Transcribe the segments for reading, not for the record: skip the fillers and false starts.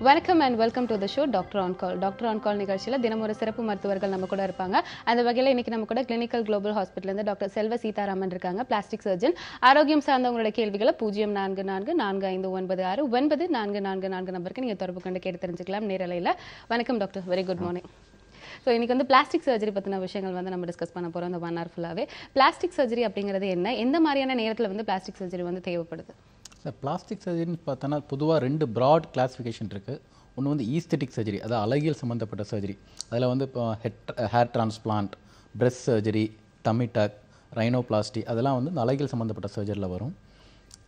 வணக்கம் and welcome to the show doctor on call. Doctor on கால் நிகழ்ச்சியில் தினம் ஒரு சிறப்பு மருத்துவர்கள் நம்ம கூட இருப்பாங்க. அந்த வகையில் இன்னைக்கு நம்ம கூட கிளினிக்கல் குளோபல் ஹாஸ்பிட்டலேருந்து டாக்டர் செல்வ சீதாராமன் இருக்காங்க, பிளாஸ்டிக் சர்ஜன். ஆரோக்கியம் சார்ந்த உங்களோட கேள்விகளை 0444459444 நம்பருக்கு நீங்கள் தொடர்பு கொண்டு கேட்டு தெரிஞ்சுக்கலாம் நேரலையில். வணக்கம் doctor, very good morning. So இன்றைக்கி வந்து பிளாஸ்டிக் சர்ஜரி பற்றின விஷயங்கள் வந்து நம்ம டிஸ்கஸ் பண்ண போகிறோம் இந்த 1 hour ஃபுல்லாகவே. பிளாஸ்டிக் சர்ஜரி அப்படிங்கிறது என்ன, எந்த மாதிரியான நேரத்தில் வந்து பிளாஸ்டிக் சர்ஜரி வந்து தேவைப்படுது? சார், பிளாஸ்டிக் சர்ஜரின்னு பார்த்தோன்னா பொதுவாக 2 ப்ராட் கிளாஸிஃபிகேஷன் இருக்குது. ஒன்று வந்து ஈஸ்தெட்டிக் சர்ஜரி, அதாவது அழகியல் சம்மந்தப்பட்ட சர்ஜரி. அதில் வந்து இப்போ hair transplant, breast surgery, tummy tuck, rhinoplasty, அதெல்லாம் வந்து இந்த அழகியல் சம்மந்தப்பட்ட சர்ஜரியில் வரும்.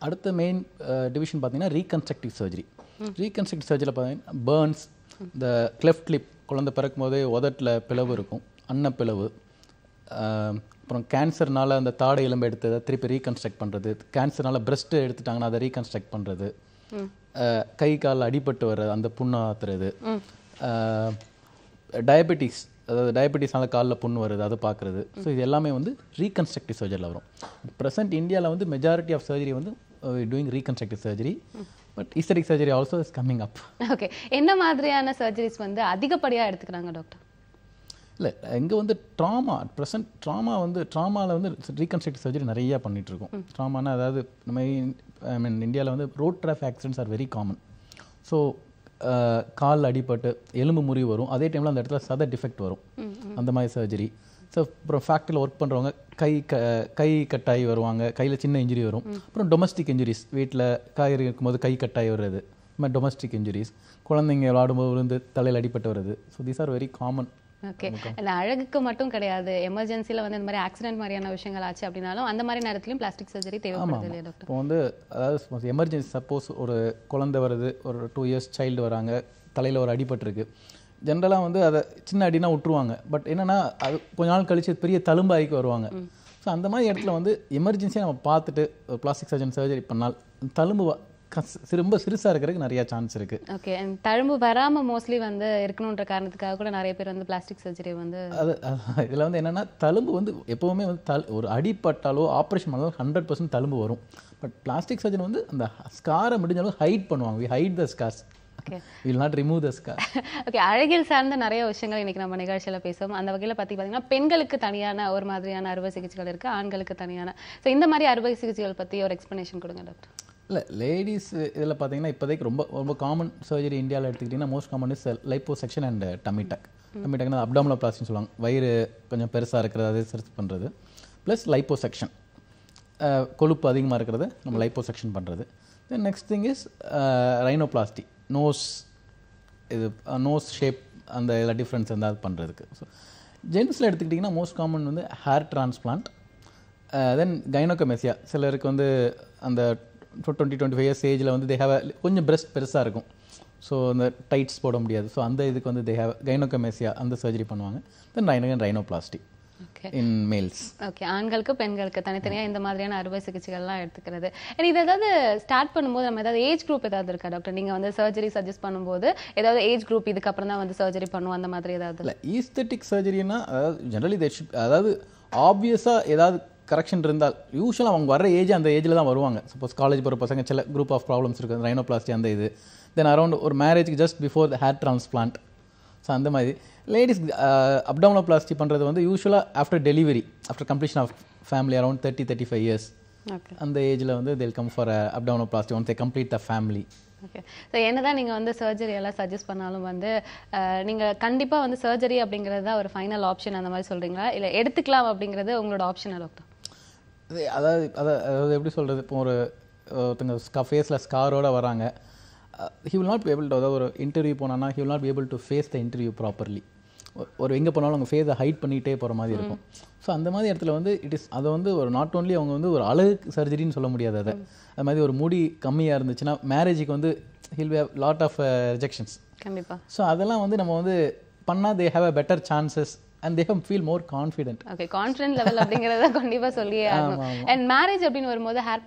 அடுத்த மெயின் டிவிஷன் பார்த்தீங்கன்னா ரீகன்ஸ்ட்ரக்டிவ் சர்ஜரி. ரீகன்ஸ்ட்ரக்டிவ் சர்ஜரியில் பார்த்தீங்கன்னா பேர்ன்ஸ், இந்த கிளெஃப்ட் லிப், குழந்தை பிறக்கும் போதே உதட்டில் பிளவு இருக்கும், அன்னப்பிளவு, அப்புறம் கேன்சர்னால அந்த தாடை எலும்பு எடுத்து திருப்பி ரீகன்ஸ்ட்ரக்ட் பண்ணுறது, கேன்சர்னால பிரெஸ்ட்டு எடுத்துட்டாங்கன்னா அதை ரீகன்ஸ்ட்ரக்ட் பண்ணுறது, கை கால் அடிபட்டு வர்றது அந்த புண்ணை ஆத்துறது, டயபெட்டிஸ், அதாவது டயபெட்டிஸ்னால காலில் புண்ணு வருது அதை பார்க்குறது. ஸோ இது எல்லாமே வந்து ரீகன்ஸ்ட்ரக்டிவ் சர்ஜரியில் வரும். ப்ரெசென்ட் இந்தியாவில் வந்து மெஜாரிட்டி ஆஃப் சர்ஜரி வந்து doing reconstructive surgery, but aesthetic surgery also is coming up. Okay, என்ன மாதிரியான சர்ஜரிஸ் வந்து அதிகப்படியாக எடுத்துக்கிறாங்க டாக்டர்? இல்லை, இங்கே வந்து ட்ராமாவில் வந்து ரீகன்ஸ்ட்ரக்டிவ் சர்ஜரி நிறையா பண்ணிகிட்ருக்கோம். ட்ராமானா அதாவது நம்ம இந்தியாவில் வந்து road traffic accidents are very common. So கால் அடிபட்டு எலும்பு முறிவு வரும், அதே டைமில் அந்த இடத்துல சத டிஃபெக்ட் வரும், அந்த மாதிரி சர்ஜரி. ஸோ அப்புறம் ஃபேக்ட்ரியில் ஒர்க் பண்ணுறவங்க கை கட்டாகி வருவாங்க, கையில் சின்ன இன்ஜுரி வரும். அப்புறம் டொமஸ்டிக் இன்ஜுரிஸ், வீட்டில் காய்கறி இருக்கும்போது கை கட்டாகி வருது, இந்த மாதிரி டொமஸ்டிக் இன்ஜுரிஸ், குழந்தைங்க விளாடும்போது விழுந்து தலையில் அடிபட்டு வருது. So these are very common. Okay, இல்லை அழகுக்கு மட்டும் கிடையாது, எமர்ஜென்சியில் வந்து இந்த மாதிரி ஆக்சிடென்ட் மாதிரியான விஷயங்கள் ஆச்சு அப்படின்னாலும் அந்த மாதிரி நேரத்துலையும் பிளாஸ்டிக் சர்ஜரி தேவைப்படுது இல்லையா டாக்டர்? இப்போ வந்து அதாவது எமர்ஜென்சி, சப்போஸ் ஒரு குழந்தை வருது, ஒரு 2 years சைல்டு வராங்க, தலையில் ஒரு அடிபட்டுருக்கு, ஜென்ரலாக வந்து அதை சின்ன அடினா விட்டுருவாங்க. பட் என்னென்னா அது கொஞ்ச நாள் கழிச்சு பெரிய தழும்பாய்க்கு வருவாங்க. ஸோ அந்த மாதிரி இடத்துல வந்து எமர்ஜென்சியாக நம்ம பார்த்துட்டு ஒரு பிளாஸ்டிக் சர்ஜன் சர்ஜரி பண்ணால் தழும்பு ரொம்ப சிறுசாக இருக்கிறதுக்கு நிறையா சான்ஸ் இருக்குது. ஓகே, தழும்பு வராமல் மோஸ்ட்லி வந்து இருக்கணுன்ற காரணத்துக்காக கூட நிறைய பேர் வந்து பிளாஸ்டிக் சர்ஜரி வந்து இதில் வந்து என்னென்னா தழும்பு வந்து எப்போவுமே வந்து ஒரு அடிப்பட்டாலோ ஆப்ரேஷன் பண்ணாலோ 100% தழும்பு வரும். பட் பிளாஸ்டிக் சர்ஜன் வந்து அந்த ஸ்காரை முடிஞ்சாலும் ஹைட் பண்ணுவாங்க. We hide the scars, will not remove the scar. Okay, அழகியல் சார்ந்த நிறைய விஷயங்கள் இன்னைக்கு நம்ம நிகழ்ச்சியில் பேசுவோம். அந்த வகையில் பார்த்தீங்கன்னா பெண்களுக்கு தனியான ஒரு மாதிரியான அறுவை சிகிச்சைகள் இருக்குது, ஆண்களுக்கு தனியான. ஸோ இந்த மாதிரி அறுவை சிகிச்சைகள் பற்றி ஒரு எக்ஸ்ப்ளனேஷன் கொடுங்க டாக்டர். இல்லை, லேடிஸ் இதில் பார்த்தீங்கன்னா இப்போதைக்கு ரொம்ப காமன் சர்ஜரி இந்தியாவில் எடுத்துக்கிட்டிங்கன்னா most common is liposuction and tummy tuck. Tummy டக்னா அப்டாமினோபிளாஸ்டின்னு சொல்லுவாங்க, வயிறு கொஞ்சம் பெருசாக இருக்கிறது அதை சர்ச் பண்ணுறது, ப்ளஸ் லைப்போசெக்ஷன், கொழுப்பு அதிகமாக இருக்கிறது நம்ம லைப்போசெக்ஷன் பண்ணுறது. Then next thing is rhinoplasty, nose shape அந்த இதில் டிஃப்ரென்ஸ் இருந்தால் அது பண்ணுறதுக்கு. ஸோ ஜென்ஸில் எடுத்துக்கிட்டிங்கன்னா மோஸ்ட் காமன் வந்து ஹேர் டிரான்ஸ்பிளான்ட், தென் கைனோகமெசியா. சிலருக்கு வந்து அந்த 20-25 years ஏஜில் வந்து கொஞ்சம் பிரெஸ்ட் பெருசாக இருக்கும், ஸோ அந்த டைட்ஸ் போட முடியாது. ஸோ அந்த இதுக்கு வந்து கைனோகமெசியா அந்த சர்ஜரி பண்ணுவாங்க. தென் ரைனோபிளாஸ்டி இன் மேல்ஸ். ஓகே, ஆண்களுக்கு பெண்களுக்கு தனித்தனியாக இந்த மாதிரியான அறுவை சிகிச்சைகள்லாம் எடுத்துக்கிறது. இது ஏதாவது ஸ்டார்ட் பண்ணும்போது நம்ம ஏதாவது ஏஜ் குரூப் ஏதாவது இருக்கா டாக்டர்? நீங்கள் வந்து சர்ஜரி சஜஸ்ட் பண்ணும்போது ஏதாவது ஏஜ் குரூப் இதுக்கப்புறம் தான் வந்து சர்ஜரி பண்ணுவோம் அந்த மாதிரி ஏதாவது? இல்லை, ஈஸ்தெட்டிக் சர்ஜரினா அதாவது ஜென்ரலி அதாவது ஆப்வியஸாக ஏதாவது கரெக்ஷன் இருந்தால் யூஸ்வலாக அவங்க வர ஏஜ் அந்த ஏஜில் தான் வருவாங்க. சப்போஸ் காலேஜ் போகிற பசங்க சில குரூப் ஆஃப் ப்ராப்ளம்ஸ் இருக்குது, ரைனோபிளாஸ்டி அந்த இது. தென் அரௌண்ட் ஒரு மேரேஜுக்கு just before the hair transplant. So அந்த மாதிரி லேடிஸ் அப்டாமினோபிளாஸ்டி பண்ணுறது வந்து யூஸ்வலாக after delivery, after completion of family around 30-35 years அந்த ஏஜில் வந்து they'll come for abdominoplasty once they complete the family. Okay, so என்னதான் நீங்கள் வந்து சர்ஜரி எல்லாம் சஜஸ்ட் பண்ணாலும் வந்து நீங்கள் கண்டிப்பாக வந்து சர்ஜரி அப்படிங்கிறது தான் ஒரு ஃபைனல் ஆப்ஷன் அந்த மாதிரி சொல்கிறீங்களா, இல்லை எடுத்துக்கலாம் அப்படிங்கிறது உங்களோட ஆப்ஷனா டாக்டர்? அதாவது எப்படி சொல்கிறது, இப்போ ஒருத்தங்க ஃபேஸில் ஸ்காரோடு வராங்க, he will not be able to, அதாவது ஒரு இன்டர்வியூ போனான்னா he will not be able to face the interview properly. ஒரு எங்கே போனாலும் அவங்க ஃபேஸை ஹைட் பண்ணிகிட்டே போகிற மாதிரி இருக்கும். ஸோ அந்த மாதிரி இடத்துல வந்து அதை வந்து ஒரு நாட் ஓன்லி அவங்க வந்து ஒரு அழகு சர்ஜரின்னு சொல்ல முடியாது. அது மாதிரி ஒரு முடி கம்மியாக இருந்துச்சுன்னா மேரேஜுக்கு வந்து he'll have lot of rejections. கண்டிப்பாக. ஸோ அதெல்லாம் வந்து நம்ம வந்து பண்ணால் they have a better chances and they feel more confident. Okay, confident level அப்படிங்கறத கண்டிப்பா சொல்லியே ஆகணும். அண்ட் மேரேஜ் அப்படின்னு வரும்போது ஹேர்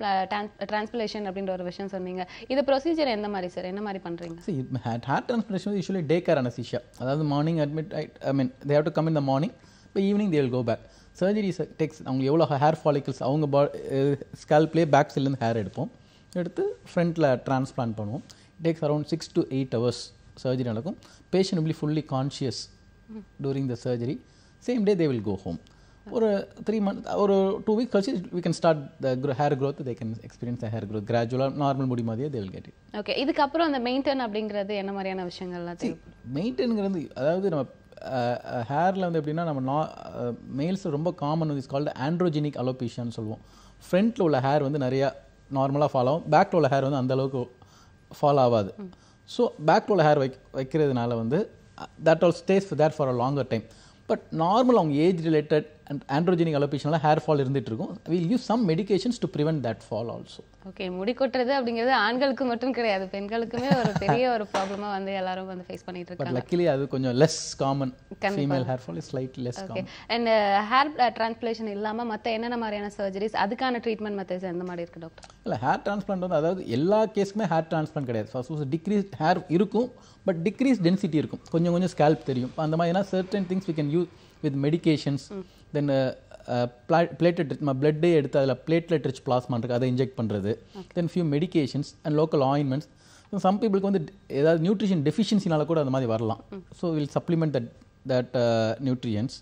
டிரான்ஸ்பிளேஷன் அப்படின்ற ஒரு விஷயம் சொன்னீங்க, இது ப்ரொசீஜர் எந்த மாதிரி சார், என்ன மாதிரி பண்றீங்க? ஹேர் டிரான்ஸ்பிளேஷன் வந்து யூசுவலி டே கேர் அனஸ்தீசியா, அதாவது morning admit, I mean they have to come in the morning, by evening they will go back. Surgery takes அவங்க எவ்வளோ ஹேர் ஃபாலிக்கல்ஸ் அவங்க ஸ்கேல்ப்லேயே பேக் சைட்லேருந்து ஹேர் எடுப்போம், எடுத்து ஃப்ரண்ட்டில் டிரான்ஸ்பிளான்ட் பண்ணுவோம். Takes around 6 to 8 hours surgery நடக்கும். Patient will be fully conscious during the surgery. Same day they will go home. ஒரு 3 months ஒரு 2 weeks கழிச்சு we can start the hair growth. They can experience the hair growth gradual normal முடி மாதிரியே they will get it. Okay, இதுக்கு அப்புறம் அந்த maintain அப்படிங்கிறது என்ன மாதிரியான விஷயங்கள்லாம் தேவைப்படும்? மெயின்டைன்ங்கிறது அதாவது நம்ம ஹேரில் வந்து எப்படின்னா நம்ம மேல்ஸ் ரொம்ப காமன் வந்து இஸ் கால்டு ஆண்ட்ரோஜெனிக் அலோபேஷியான்னு சொல்லுவோம். ஃப்ரண்ட்டில் உள்ள ஹேர் வந்து நிறையா நார்மலாக ஃபாலோ ஆகும், பேக்கில் உள்ள ஹேர் வந்து அந்தளவுக்கு ஃபாலோ ஆகாது. ஸோ பேக்கில் உள்ள ஹேர் வைக்கிறதுனால வந்து that all stays there for a longer time. But normal அவங்க ஏஜ் ரிலேட்டட் அண்ட் ஆண்ட்ரோஜெனிக் அலோபேஷனால ஹேர் ஃபால் இருந்துட்டு இருக்கும். Will use some medications to prevent that fall also. Okay, முடி கொட்டுறது அப்படிங்கிறது ஆண்களுக்கு மட்டும் கிடையாது, பெண்களுக்குமே ஒரு பெரிய ஒரு ப்ராப்ளமா வந்து எல்லாரும் வந்து ஃபேஸ் பண்ணிட்டு பட் இருக்காங்க. லக்கிலி அது கொஞ்சம் less common. Female hair fall is slightly less okay, common. And hair டிரான்ஸ்பிளேஷன் இல்லாம மத்த என்னென்ன மாதிரியான சர்ஜரிஸ், அதுக்கான ட்ரீட்மெண்ட் மெத்தட்ஸ் எந்த மாதிரி இருக்கு டாக்டர்? இல்லை ஹேர் டிரான்ஸ்பிளான்ட் வந்து அதாவது எல்லா கேஸுக்குமே ஹேர் டிரான்ஸ்பிளான்ட் கிடையாது. ஃபர்ஸ்ட் டிக்ரீஸ் ஹேர் இருக்கும், பட் டிக்ரீஸ் டென்சிட்டி இருக்கும், கொஞ்சம் கொஞ்சம் ஸ்கேல்ப் தெரியும். அந்த மாதிரினா certain things we can use with medications. Then platelet பிளட்டே எடுத்து அதில் பிளேட்லெட் ரிச் பிளாஸ்மா இருக்குது, அதை இன்ஜெக்ட் பண்ணுறது. Then few medications and local ointments. Some பீப்புளுக்கு வந்து ஏதாவது நியூட்ரிஷன் டெஃபிஷியன்சினால கூட அந்த மாதிரி வரலாம். So will supplement that nutrients.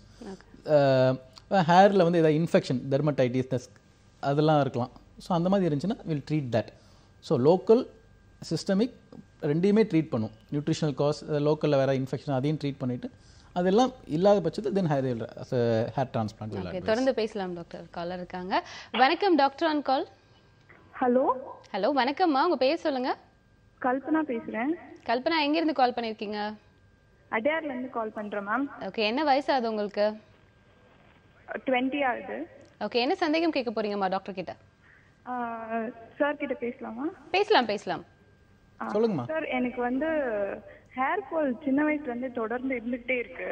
ஹேரில் வந்து ஏதாவது இன்ஃபெக்ஷன், டெர்மடைட்டிஸ் அதெல்லாம் இருக்கலாம். ஸோ அந்த மாதிரி இருந்துச்சுன்னா will treat that. So local systemic ரெண்டையுமே ட்ரீட் பண்ணும். நியூட்ரிஷனல் காஸ், லோக்கலில் வேறு இன்ஃபெக்ஷன் அதையும் ட்ரீட் பண்ணிவிட்டு அதெல்லாம் இல்லாத பட்சத்தில் தென் ஹேர் டிரான்ஸ்பிளான்ட். ஓகே, தொடர்ந்து பேசலாம் டாக்டர். காலர் இருக்காங்க. வணக்கம் doctor on call. Hello. Hello, வணக்கம்மா, உங்க பேர் சொல்லுங்க. கல்பனா பேசுறேன். கல்பனா, எங்க இருந்து கால் பண்ணிருக்கீங்க? அடையார்ல இருந்து கால் பண்றேன் மேம். ஓகே, என்ன வயசு ஆகுது உங்களுக்கு? 20 ஆகுது. ஓகே, என்ன சந்தேகம் கேட்க போறீங்கம்மா டாக்டர் கிட்ட? சார் கிட்ட பேசலாமா? பேசலாம். சொல்லுங்கம்மா. சார், எனக்கு வந்து ஹேர் ஃபால் சின்ன வயசுல இருந்து தொடர்ந்து இருந்துகிட்டே இருக்கு.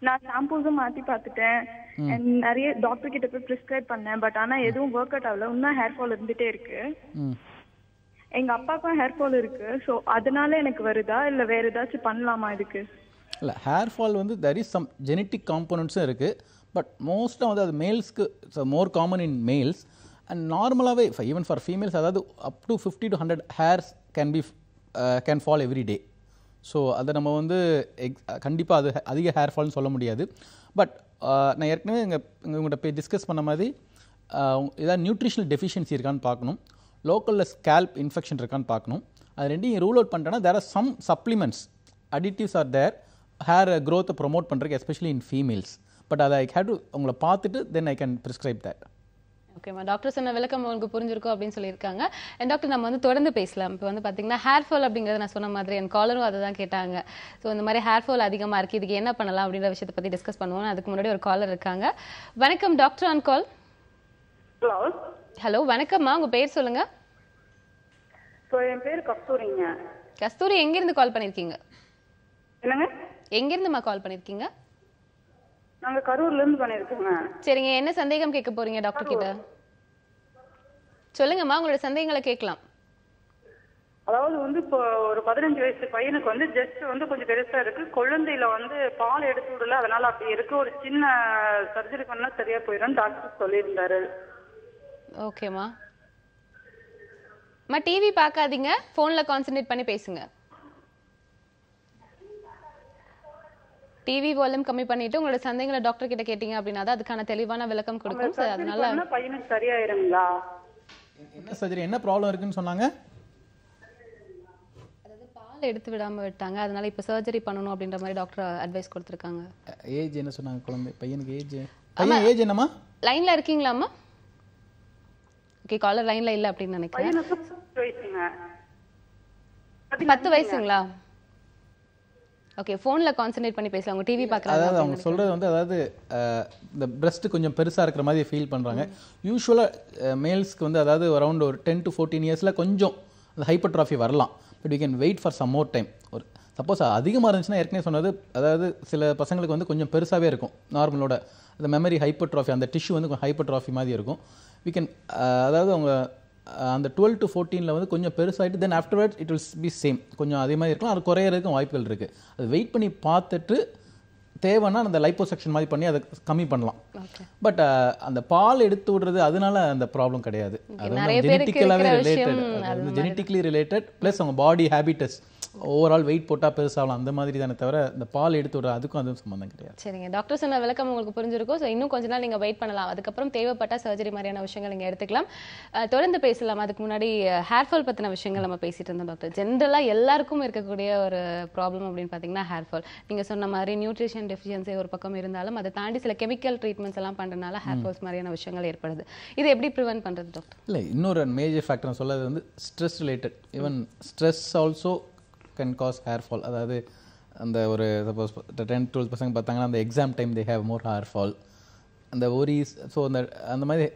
நான் ஷாம்பூஸும் மாத்தி பார்த்துட்டேன், நிறைய டாக்டர் கிட்ட போய் பிரிஸ்கிரைப் பண்ணேன். பட் ஆனா எதுவும் ஒர்க் அவுட் ஆகல, இன்னும் ஹேர் ஃபால் இருந்துட்டே இருக்கு. எங்க அப்பாவுக்கும் ஹேர் ஃபால் இருக்கு. ஸோ அதனால எனக்கு வருதா இல்ல வேற ஏதாச்சும் பண்ணலாமா இதுக்கு? இல்லை, ஹேர் ஃபால் வந்து தெர் இஸ் சம் ஜெனட்டிக் காம்போனன்ட்ஸும் இருக்குது. பட் மோஸ்ட்டாக வந்து அது மேல்ஸ்க்கு more common in males. And நார்மலாகவே ஈவன் ஃபார் ஃபீமேல்ஸ் அதாவது up to 50 to 100 hairs can fall every day. So அதை நம்ம வந்து கண்டிப்பாக அது அதிக ஹேர் ஃபால்னு சொல்ல முடியாது. பட் நான் ஏற்கனவே உங்கள்கிட்ட போய் டிஸ்கஸ் பண்ண மாதிரி ஏதாவது நியூட்ரிஷனல் டெஃபிஷியன்சி இருக்கான்னு பார்க்கணும், லோக்கலில் ஸ்கேல்ப் இன்ஃபெக்ஷன் இருக்கான்னு பார்க்கணும். அது ரெண்டையும் ரூல் அவுட் பண்ணிட்டேன்னா there are some supplements, additives are there hair க்ரோத்தை ப்ரொமோட் பண்ணுறதுக்கு, எஸ்பெஷலி இன் ஃபீமேல்ஸ். பட் அதை ஐ ஹேவ் டு உங்களை பார்த்துட்டு then I can prescribe that. ஓகேம்மா, டாக்டர் சொன்ன விளக்கம் உங்களுக்கு புரிஞ்சிருக்கும் அப்படின்னு சொல்லியிருக்காங்க. அண்ட் டாக்டர், நம்ம வந்து தொடர்ந்து பேசலாம். இப்போ வந்து பார்த்தீங்கன்னா ஹேர் ஃபால் அப்படிங்கிறது நான் சொன்ன மாதிரி என் காலரும் அதை தான் கேட்டாங்க. ஸோ இந்த மாதிரி ஹேர் ஃபால் அதிகமாக இருக்குது, இதுக்கு என்ன பண்ணலாம் அப்படின்ற விஷயத்தை பற்றி டிஸ்கஸ் பண்ணுவோம். அதுக்கு முன்னாடி ஒரு காலர் இருக்காங்க. வணக்கம் doctor on call. Hello. Hello, வணக்கம்மா, உங்கள் பேர் சொல்லுங்க. என் பேர் கஸ்தூரிங்க. கஸ்தூரி, எங்கேருந்து கால் பண்ணியிருக்கீங்க? என்னங்க? எங்கேருந்துமா கால் பண்ணியிருக்கீங்க? நாங்க கரூர்ல இருந்து பண்ணிருக்கோங்க. சரிங்க, என்ன சந்தேகம் கேட்க போறீங்க டாக்டர் கிட்ட? சொல்லுங்கம்மா, உங்களோட சந்தேகங்களை கேட்கலாம். அதாவது வந்து இப்போ ஒரு 15 வயசு பையனுக்கு வந்து ஜஸ்ட் வந்து கொஞ்சம் பெருசா இருக்கு, குழந்தையில வந்து பால் எடுத்து விடல, அதனால அப்படி இருக்கு. ஒரு சின்ன சர்ஜரி பண்ணா சரியா போயிடும் டாக்டர் சொல்லியிருந்தாரு. ஓகேம்மா, டிவி பார்க்காதீங்க, போன்ல கான்சென்ட்ரேட் பண்ணி பேசுங்க. டிவி வால்யூம் கம்மி பண்ணிட்டு உங்களோட சந்தேகங்களை டாக்டர் கிட்ட கேட்டீங்க அப்படின்னா தான் அதுக்கான தெளிவான விளக்கம் கொடுக்கும். சார், அதனால பையனுக்கு சரியாயிருங்களா? என்ன சர்ஜரி, என்ன ப்ராப்ளம் இருக்குன்னு சொன்னாங்க? அதாவது பால் எடுத்து விடாம விட்டாங்க, அதனால இப்போ சர்ஜரி பண்ணணும் அப்படின்ற மாதிரி டாக்டர் அட்வைஸ் கொடுத்துருக்காங்க. ஏஜ் என்ன சொன்னாங்க? குழந்தை பையனுக்கு ஏஜ் என்னம்மா? லைன்ல இருக்கீங்களாம்மா? ஓகே, காலர் லைன்ல இல்ல அப்படின்னு நினைக்கிறேன். 10 வயசுங்களா? ஓகே, ஃபோனில் கான்சென்ட்ரேட் பண்ணி பேசலாம். அவங்க டிவி பார்க்குறாங்க. அதாவது அவங்க சொல்கிறது வந்து அதாவது இந்த பிரஸ்ட் கொஞ்சம் பெருசாக இருக்கிற மாதிரி ஃபீல் பண்ணுறாங்க. யூஸ்வலாக மேல்ஸ்க்கு வந்து அதாவது அரௌண்ட் ஒரு 10 to 14 இயர்ஸில் கொஞ்சம் அந்த ஹைப்பர்ட்ராஃபி வரலாம். But we can wait for some more time. ஒரு சப்போஸ் அதிகமாக இருந்துச்சுன்னா ஏற்கனவே சொன்னது, அதாவது சில பசங்களுக்கு வந்து கொஞ்சம் பெருசாகவே இருக்கும் நார்மலோட. அந்த மெமரி ஹைப்பர்ட்ராஃபி, அந்த டிஷ்யூ வந்து கொஞ்சம் ஹைப்பர்ட்ராஃபி மாதிரி இருக்கும். வி கேன் அதாவது அவங்க அந்த 12 to 14 வந்து கொஞ்சம் பெருசாகிட்டு then afterwards it will be same, கொஞ்சம் அதே மாதிரி இருக்கலாம். அது குறையிறதுக்கும் வாய்ப்புகள் இருக்குது. அது வெயிட் பண்ணி பார்த்துட்டு தேவைன்னா அந்த லைப்போசெக்ஷன் மாதிரி பண்ணி அதை கம்மி பண்ணலாம். ஓகே. பட் அந்த பால் எடுத்து விடுறது அதனால அந்த ப்ராப்ளம் கிடையாது. அது நிறைய பேருக்கு ஜெனட்டிக்கலாவே இருக்கிற ரிலேட்டட், விஷயம் ஜெனட்டிக்கலி ரிலேட்டட் ப்ளஸ் அவங்க பாடி ஹேபிட்டஸ் ஓவரால் வெயிட் போட்டால் பெருசாகலாம் அந்த மாதிரி தானே தவிர இந்த பால் எடுத்து விடுற அதுக்கும் அதுவும் சம்மந்தம் கிடையாது. சரிங்க, டாக்டர் சொன்ன விளக்கம் உங்களுக்கு புரிஞ்சிருக்கும். ஸோ இன்னும் கொஞ்ச நாள் நீங்கள் வெயிட் பண்ணலாம், அதுக்கப்புறம் தேவைப்பட்ட சர்ஜரி மாதிரியான விஷயங்கள் நீங்கள் எடுத்துக்கலாம். தொடர்ந்து பேசலாம். அதுக்கு முன்னாடி ஹேர் ஃபால் பற்றின விஷயங்கள் நம்ம பேசிட்டு இருந்தோம் டாக்டர். ஜென்ரலாக எல்லாருக்கும் இருக்கக்கூடிய ஒரு ப்ராப்ளம் அப்படின்னு பார்த்தீங்கன்னா ஹேர் ஃபால். நீங்கள் சொன்ன மாதிரி நியூட்ரிஷன் டெஃபிஷியன்சி ஒரு பக்கம் இருந்தாலும் அதை தாண்டி சில கெமிக்கல் ட்ரீட்மெண்ட்ஸ் எல்லாம் பண்ணுறதுனால ஹேர் ஃபால்ஸ் மாதிரியான விஷயங்கள் ஏற்படுது. இதை எப்படி ப்ரிவென்ட் பண்ணுறது டாக்டர்? இல்லை, இன்னொரு மேஜர் ஃபேக்டர் சொல்லது வந்து stress related. Even stress also can cause hair fall. அதாவது அந்த ஒரு சப்போஸ் 10-12% பார்த்தாங்கன்னா அந்த exam time they have more hair fall, அந்த ஒரிஸ். ஸோ அந்த மாதிரி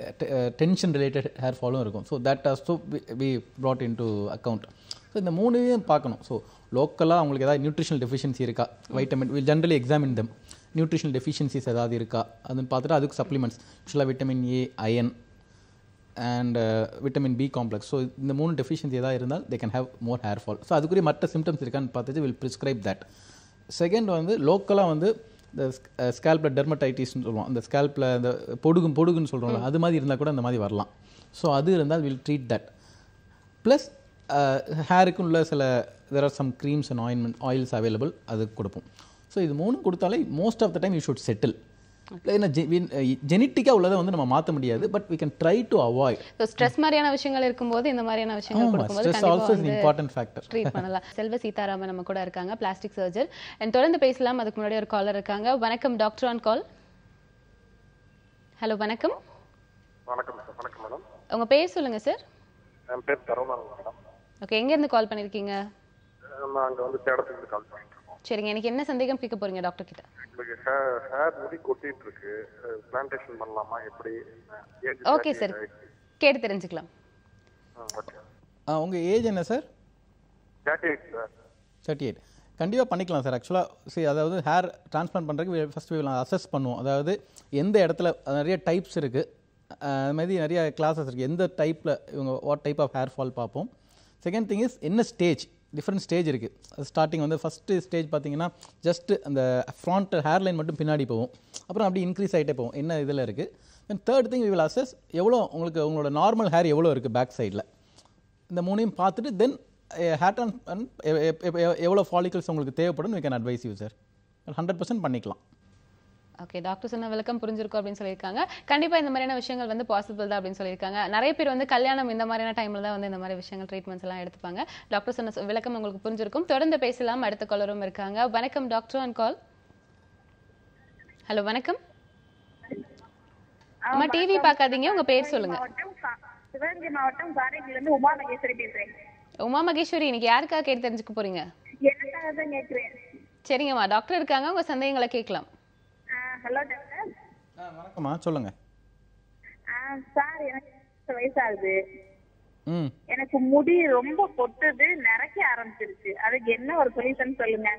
டென்ஷன் ரிலேட்டட் ஹேர் ஃபாலும் இருக்கும். So that also we brought into account. So இந்த மூணையும் பார்க்கணும். ஸோ லோக்கலாக அவங்களுக்கு ஏதாவது நியூட்ரிஷனல் டெஃபிஷியன்சி இருக்கா, vitamin will generally examine them, nutritional deficiencies ஏதாவது இருக்கா அதுன்னு பார்த்துட்டு அதுக்கு சப்ளிமெண்ட்ஸ், யூஸ்வலாக vitamin A, iron and vitamin B complex. So இந்த 3 டெஃபிஷியன்சி ஏதாவது இருந்தால் they can have more hair fall. So அதுக்குரிய மற்ற சிம்டம்ஸ் இருக்கான்னு பார்த்துட்டு வில் ப்ரிஸ்கிரைப் தட். செகண்ட் வந்து லோக்கலாக வந்து இந்த ஸ்கேல்பில் டெர்மடைட்டிஸ்னு சொல்லுவோம், அந்த ஸ்கேல்பில் இந்த பொடுகுன்னு சொல்கிறோம்ல, அது மாதிரி இருந்தால் கூட அந்த மாதிரி வரலாம். ஸோ அது இருந்தால் வில் ட்ரீட் தட். ப்ளஸ் ஹேருக்கு உள்ள சில there are some creams and oils available, அது கொடுப்போம். ஸோ இது 3 கொடுத்தாலே most of the time you should settle. ஏன்னா ஜெனட்டிக்காக உள்ளதை வந்து நம்ம மாற்ற முடியாது, but we can try to avoid. So stress மாதிரியான விஷயங்கள் இருக்கும்போது இந்த மாதிரியான விஷயங்கள் கொடுக்கும்போது stress also is an important factor. Treat பண்ணலாம். செல்வ சீதாராமன் நம்ம கூட இருக்காங்க, பிளாஸ்டிக் சர்ஜன். அண்ட் தொடர்ந்து பேசலாம். அதுக்கு முன்னாடி ஒரு காலர் இருக்காங்க. வணக்கம், டாக்டர் ஆன் கால். ஹலோ, வணக்கம். வணக்கம் சார். வணக்கம் மேடம். உங்க பேர் சொல்லுங்க சார். என் பேர் தருணன் மேடம். ஓகே, எங்க இருந்து கால் பண்ணிருக்கீங்க? நாங்க வந்து சேடத்துல கால் பண்ணிட்டு இருக்கோம். சரிங்க, எனக்கு என்ன சந்தேகம் கேட்க போறீங்க டாக்டர் கிட்ட? உங்களுக்கு ஹேர் முடி கொட்டிட்டு இருக்கு, பிளான்டேஷன் பண்ணலாமா, எப்படி? ஓகே சார், கேட்டு தெரிஞ்சுக்கலாம். ஓகே. உங்கள் ஏஜ் என்ன சார்? 38 சார். 38. கண்டிப்பாக பண்ணிக்கலாம் சார். ஆக்சுவலாக அதாவது ஹேர் டிரான்ஸ்பிளான்ட் பண்ணுறதுக்கு ஃபஸ்ட்டு அசஸ் பண்ணுவோம். அதாவது எந்த இடத்துல நிறைய டைப்ஸ் இருக்குது, அது மாதிரி நிறைய கிளாஸஸ் இருக்குது. எந்த டைப்பில் இவங்க what type of hair fall பார்ப்போம். செகண்ட் திங் இஸ் என்ன ஸ்டேஜ், டிஃப்ரெண்ட் ஸ்டேஜ் இருக்குது. ஸ்டார்டிங் வந்து ஃபஸ்ட்டு ஸ்டேஜ் பார்த்தீங்கன்னா ஜஸ்ட் அந்த ஃப்ரண்ட் ஹேர்லைன் மட்டும் பின்னாடி போகும், அப்புறம் அப்படி இன்க்ரீஸ் ஆகிட்டே போகும், என்ன இதில் இருக்குது. Then third thing we will assess எவ்வளோ உங்களுக்கு உங்களோட நார்மல் ஹேர் எவ்வளோ இருக்குது பேக் சைடில். இந்த 3ஐயும் பார்த்துட்டு தென் ஹேர் டிரான்ஸ்பிளான்ட் எவ்வளோ ஃபாலிகல்ஸ் உங்களுக்கு தேவைப்படும் we can advise you sir. 100% பண்ணிக்கலாம். ஓகே, டாக்டர் சொன்ன விளக்கம் புரிஞ்சிருக்கும் அப்படின்னு சொல்லியிருக்காங்க. கண்டிப்பா இந்த மாதிரியான விஷயங்கள் வந்து பாசிபிள் தான் அப்படின்னு சொல்லியிருக்காங்க. நிறைய பேர் வந்து கல்யாணம் இந்த மாதிரியான டைம்ல தான் வந்து இந்த மாதிரி விஷயங்கள் ட்ரீட்மெண்ட்ஸ் எல்லாம் எடுத்துப்பாங்க. டாக்டர் சொன்ன விளக்கம் உங்களுக்கு புரிஞ்சிருக்கும். தொடர்ந்து பேசலாம். அடுத்த காலரும் இருக்காங்க. வணக்கம், டாக்டர் ஆன் கால். ஹலோ, வணக்கம். அம்மா டிவி பார்க்காதீங்க, உங்க பேர் சொல்லுங்க. சிவகங்கை மாவட்டம் காரைக்குடில இருந்து உமா மகேஸ்வரி பேசுறேன். உமா மகேஸ்வரி, இன்னைக்கு யாருக்காக கேட்டு தெரிஞ்சுக்க போறீங்க? எனக்காக தான் கேக்குறேன். சரிங்கம்மா, டாக்டர் இருக்காங்க, உங்க சந்தேகங்களை கேட்கலாம். Hello doctor. வணக்கம்மா, சொல்லுங்கள். சார், எனக்கு வயசாகுது. ம், எனக்கு முடி ரொம்ப கொட்டுது, நிறைக்க ஆரம்பிச்சிருச்சு. அதுக்கு என்ன ஒரு சொல்யூஷன் சொல்லுங்க.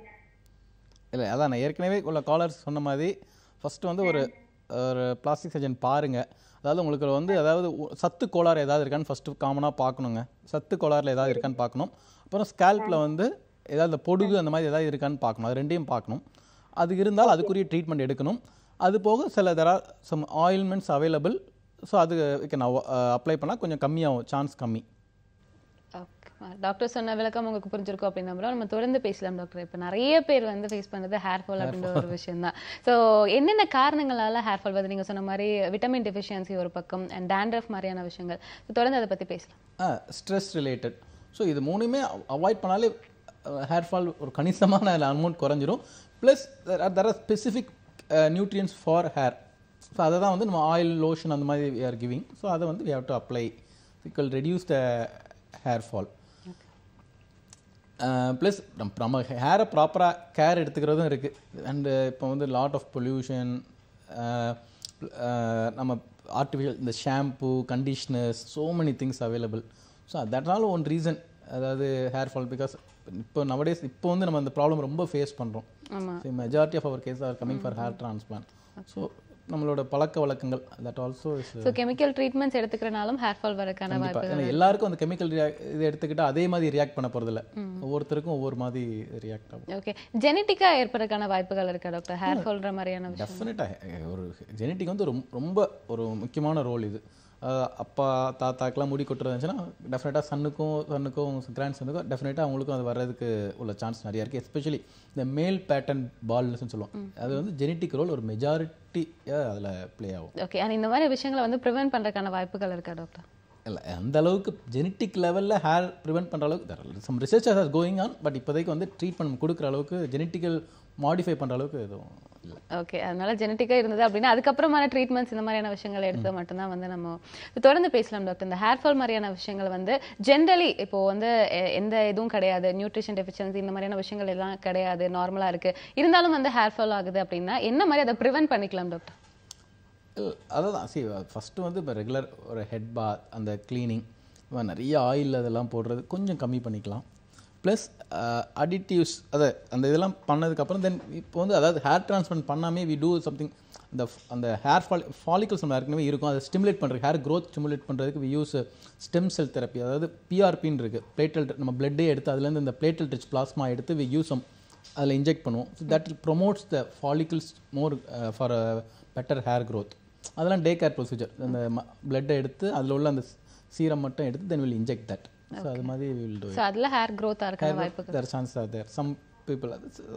இல்லை அதான் நான் ஏற்கனவே உள்ள காலர்ஸ் சொன்ன மாதிரி ஃபஸ்ட்டு வந்து ஒரு பிளாஸ்டிக் சர்ஜன் பாருங்கள். அதாவது உங்களுக்கு வந்து அதாவது சத்து கோளாறு ஏதாவது இருக்கான்னு ஃபஸ்ட்டு காமனாக பார்க்கணுங்க. சத்து கோளாறில் ஏதாவது இருக்கான்னு பார்க்கணும். அப்புறம் ஸ்கேல்பில் வந்து ஏதாவது பொடுகு அந்த மாதிரி ஏதாவது இருக்கான்னு பார்க்கணும். அது ரெண்டையும் பார்க்கணும். அது இருந்தால் அதுக்குரிய ட்ரீட்மெண்ட் எடுக்கணும். அது போக சில சம் ஆயில்மெண்ட்ஸ் அவைலபிள். ஸோ அது அப்ளை பண்ணால் கொஞ்சம் கம்மியாகும், சான்ஸ் கம்மி. ஓகே, டாக்டர் சொன்ன விளக்கம் உங்களுக்கு புரிஞ்சிருக்கும் அப்படின்னு நம்புறோம். நம்ம தொடர்ந்து பேசலாம் டாக்டர். இப்போ நிறைய பேர் வந்து ஃபேஸ் பண்ணுறது ஹேர் ஃபால் அப்படின்ற ஒரு விஷயம் தான். ஸோ என்னென்ன காரணங்களால ஹேர் ஃபால் வருது? நீங்கள் சொன்ன மாதிரி விட்டமின் டெஃபிஷியன்சி ஒரு பக்கம் அண்ட் டேண்ட்ரஃப் மாதிரியான விஷயங்கள். தொடர்ந்து அதை பற்றி பேசலாம். Stress related. ஸோ இது 3மே அவாய்ட் பண்ணாலே ஹேர் ஃபால் ஒரு கணிசமான அமௌண்ட் குறைஞ்சிரும். Plus there are specific nutrients for hair. So அதை தான் வந்து நம்ம ஆயில், லோஷன் அந்த மாதிரி we are giving. ஸோ அதை வந்து we have to apply. It will reduce the hair fall. Plus நம்ம ஹேரை ப்ராப்பராக கேர் எடுத்துக்கிறதும் இருக்குது. அண்டு இப்போ வந்து லாட் ஆஃப் பொல்யூஷன், நம்ம ஆர்டிஃபிஷியல் இந்த shampoo, conditioners, so many things available. So அதனால ஒன் ரீசன் அதாவது ஹேர் ஃபால். பிகாஸ் இப்போ நவடேஸ் இப்போ வந்து நம்ம அந்த ப்ராப்ளம் ரொம்ப ஃபேஸ் பண்ணுறோம். Majority of our case are coming for hair transplant. So நம்மளோட பழக்க வழக்கங்கள் that also so chemical treatments எடுத்துக்கிறனாலும் ஹேர் ஃபால் வரக்கான வாய்ப்பு. ஏன்னா எல்லாருக்கும் அந்த கெமிக்கல் இதை எடுத்துக்கிட்டா அதே மாதிரி ரியாக்ட் பண்ண போகிறதில்ல, ஒவ்வொருத்தருக்கும் ஒவ்வொரு மாதிரி ரியாக்ட் ஆகும். ஓகே, ஜெனட்டிக்காக ஏற்படுறதுக்கான வாய்ப்புகள் இருக்கா டாக்டர் ஹேர் ஃபால்ன்ற மாதிரியான விஷயம்? டெஃபினட்டாக ஒரு ஜெனட்டிக் வந்து ரொம்ப ஒரு முக்கியமான ரோல் இது. அப்பா தாத்தாக்கெலாம் முடி கொட்டுறது இருந்துச்சுன்னா டெஃபினட்டாக சன்னுக்கும் கிராண்ட் சன்னுக்கும் டெஃபினட்டாக அவங்களுக்கும் அது வர்றதுக்கு உள்ள சான்ஸ் நிறையா இருக்குது. எஸ்பெஷலி இந்த மேல் பேட்டர்ன் பால்னஸ்ன்னு சொல்லுவோம், அது வந்து ஜெனட்டிக் ரோல் ஒரு மெஜாரிட்டியாக அதில் ப்ளே ஆகும். ஓகே, அண்ட் இந்த மாதிரி விஷயங்களை வந்து ப்ரிவென்ட் பண்ணுறதுக்கான வாய்ப்புகள் இருக்கா டாக்டர்? இல்லை, அந்த அளவுக்கு ஜெனட்டிக் லெவலில் ஹேர் ப்ரிவென்ட் பண்ணுற அளவுக்கு some research as going on, but இப்போதைக்கு வந்து ட்ரீட்மெண்ட் கொடுக்குற அளவுக்கு ஜெனட்டிக்கல் மாடிஃபை பண்ணுற அளவுக்கு எதுவும் இல்லை. ஓகே, அதனால ஜெனட்டிக்காக இருந்தது அப்படின்னா அதுக்கப்புறமான ட்ரீட்மெண்ட்ஸ் இந்த மாதிரியான விஷயங்களை எடுத்து மட்டும்தான் வந்து நம்ம தொடர்ந்து பேசலாம் டாக்டர். இந்த ஹேர் ஃபால் மாதிரியான விஷயங்கள் வந்து ஜென்ரலி இப்போ வந்து எந்த இதுவும் கிடையாது, நியூட்ரிஷன் டெஃபிஷியன்சி இந்த மாதிரியான விஷயங்கள் எல்லாம் கிடையாது, நார்மலாக இருக்குது, இருந்தாலும் வந்து ஹேர் ஃபால் ஆகுது அப்படின்னா என்ன மாதிரி அதை ப்ரிவென்ட் பண்ணிக்கலாம் டாக்டர்? அதான் ஃபஸ்ட்டு வந்து இப்போ ரெகுலர் ஒரு ஹெட் பாத், அந்த க்ளீனிங், நிறைய ஆயில் அதெல்லாம் போடுறது கொஞ்சம் கம்மி பண்ணிக்கலாம். ப்ளஸ் அடிட்டிவ்ஸ் அந்த இதெல்லாம் பண்ணதுக்கப்புறம் தென் இப்போ வந்து அதாவது ஹேர் ட்ரான்ஸ்பிளான்ட் பண்ணாமே வி டூ சம்திங், அந்த ஹேர் ஃபாலிகல்ஸ் நம்ம ஏற்கனவே இருக்கும், அதை ஸ்டிமுலேட் பண்ணுறதுக்கு, ஹேர் க்ரோத் ஸ்டிமுலேட் பண்ணுறதுக்கு we use stem cell therapy, அதாவது பிஆர்பின்னு இருக்குது, பிளேட்டல், நம்ம பிளட்டே எடுத்து அதுலேருந்து இந்த பிளேட்டல் ரிச் பிளாஸ்மா எடுத்து வி யூஸ் அதில் இன்ஜெக்ட் பண்ணுவோம். So that promotes the follicles more for better hair growth. அதெல்லாம் டே கேர் ப்ரொசீஜர், அந்த பிளட்டை எடுத்து அதில் உள்ள அந்த சீரம் மட்டும் எடுத்து then will inject that. So அது மாதிரி வில் டூ. ஸோ அதில் ஹேர் க்ரோத் இருக்க வாய்ப்புகள் there chance are there. Some people,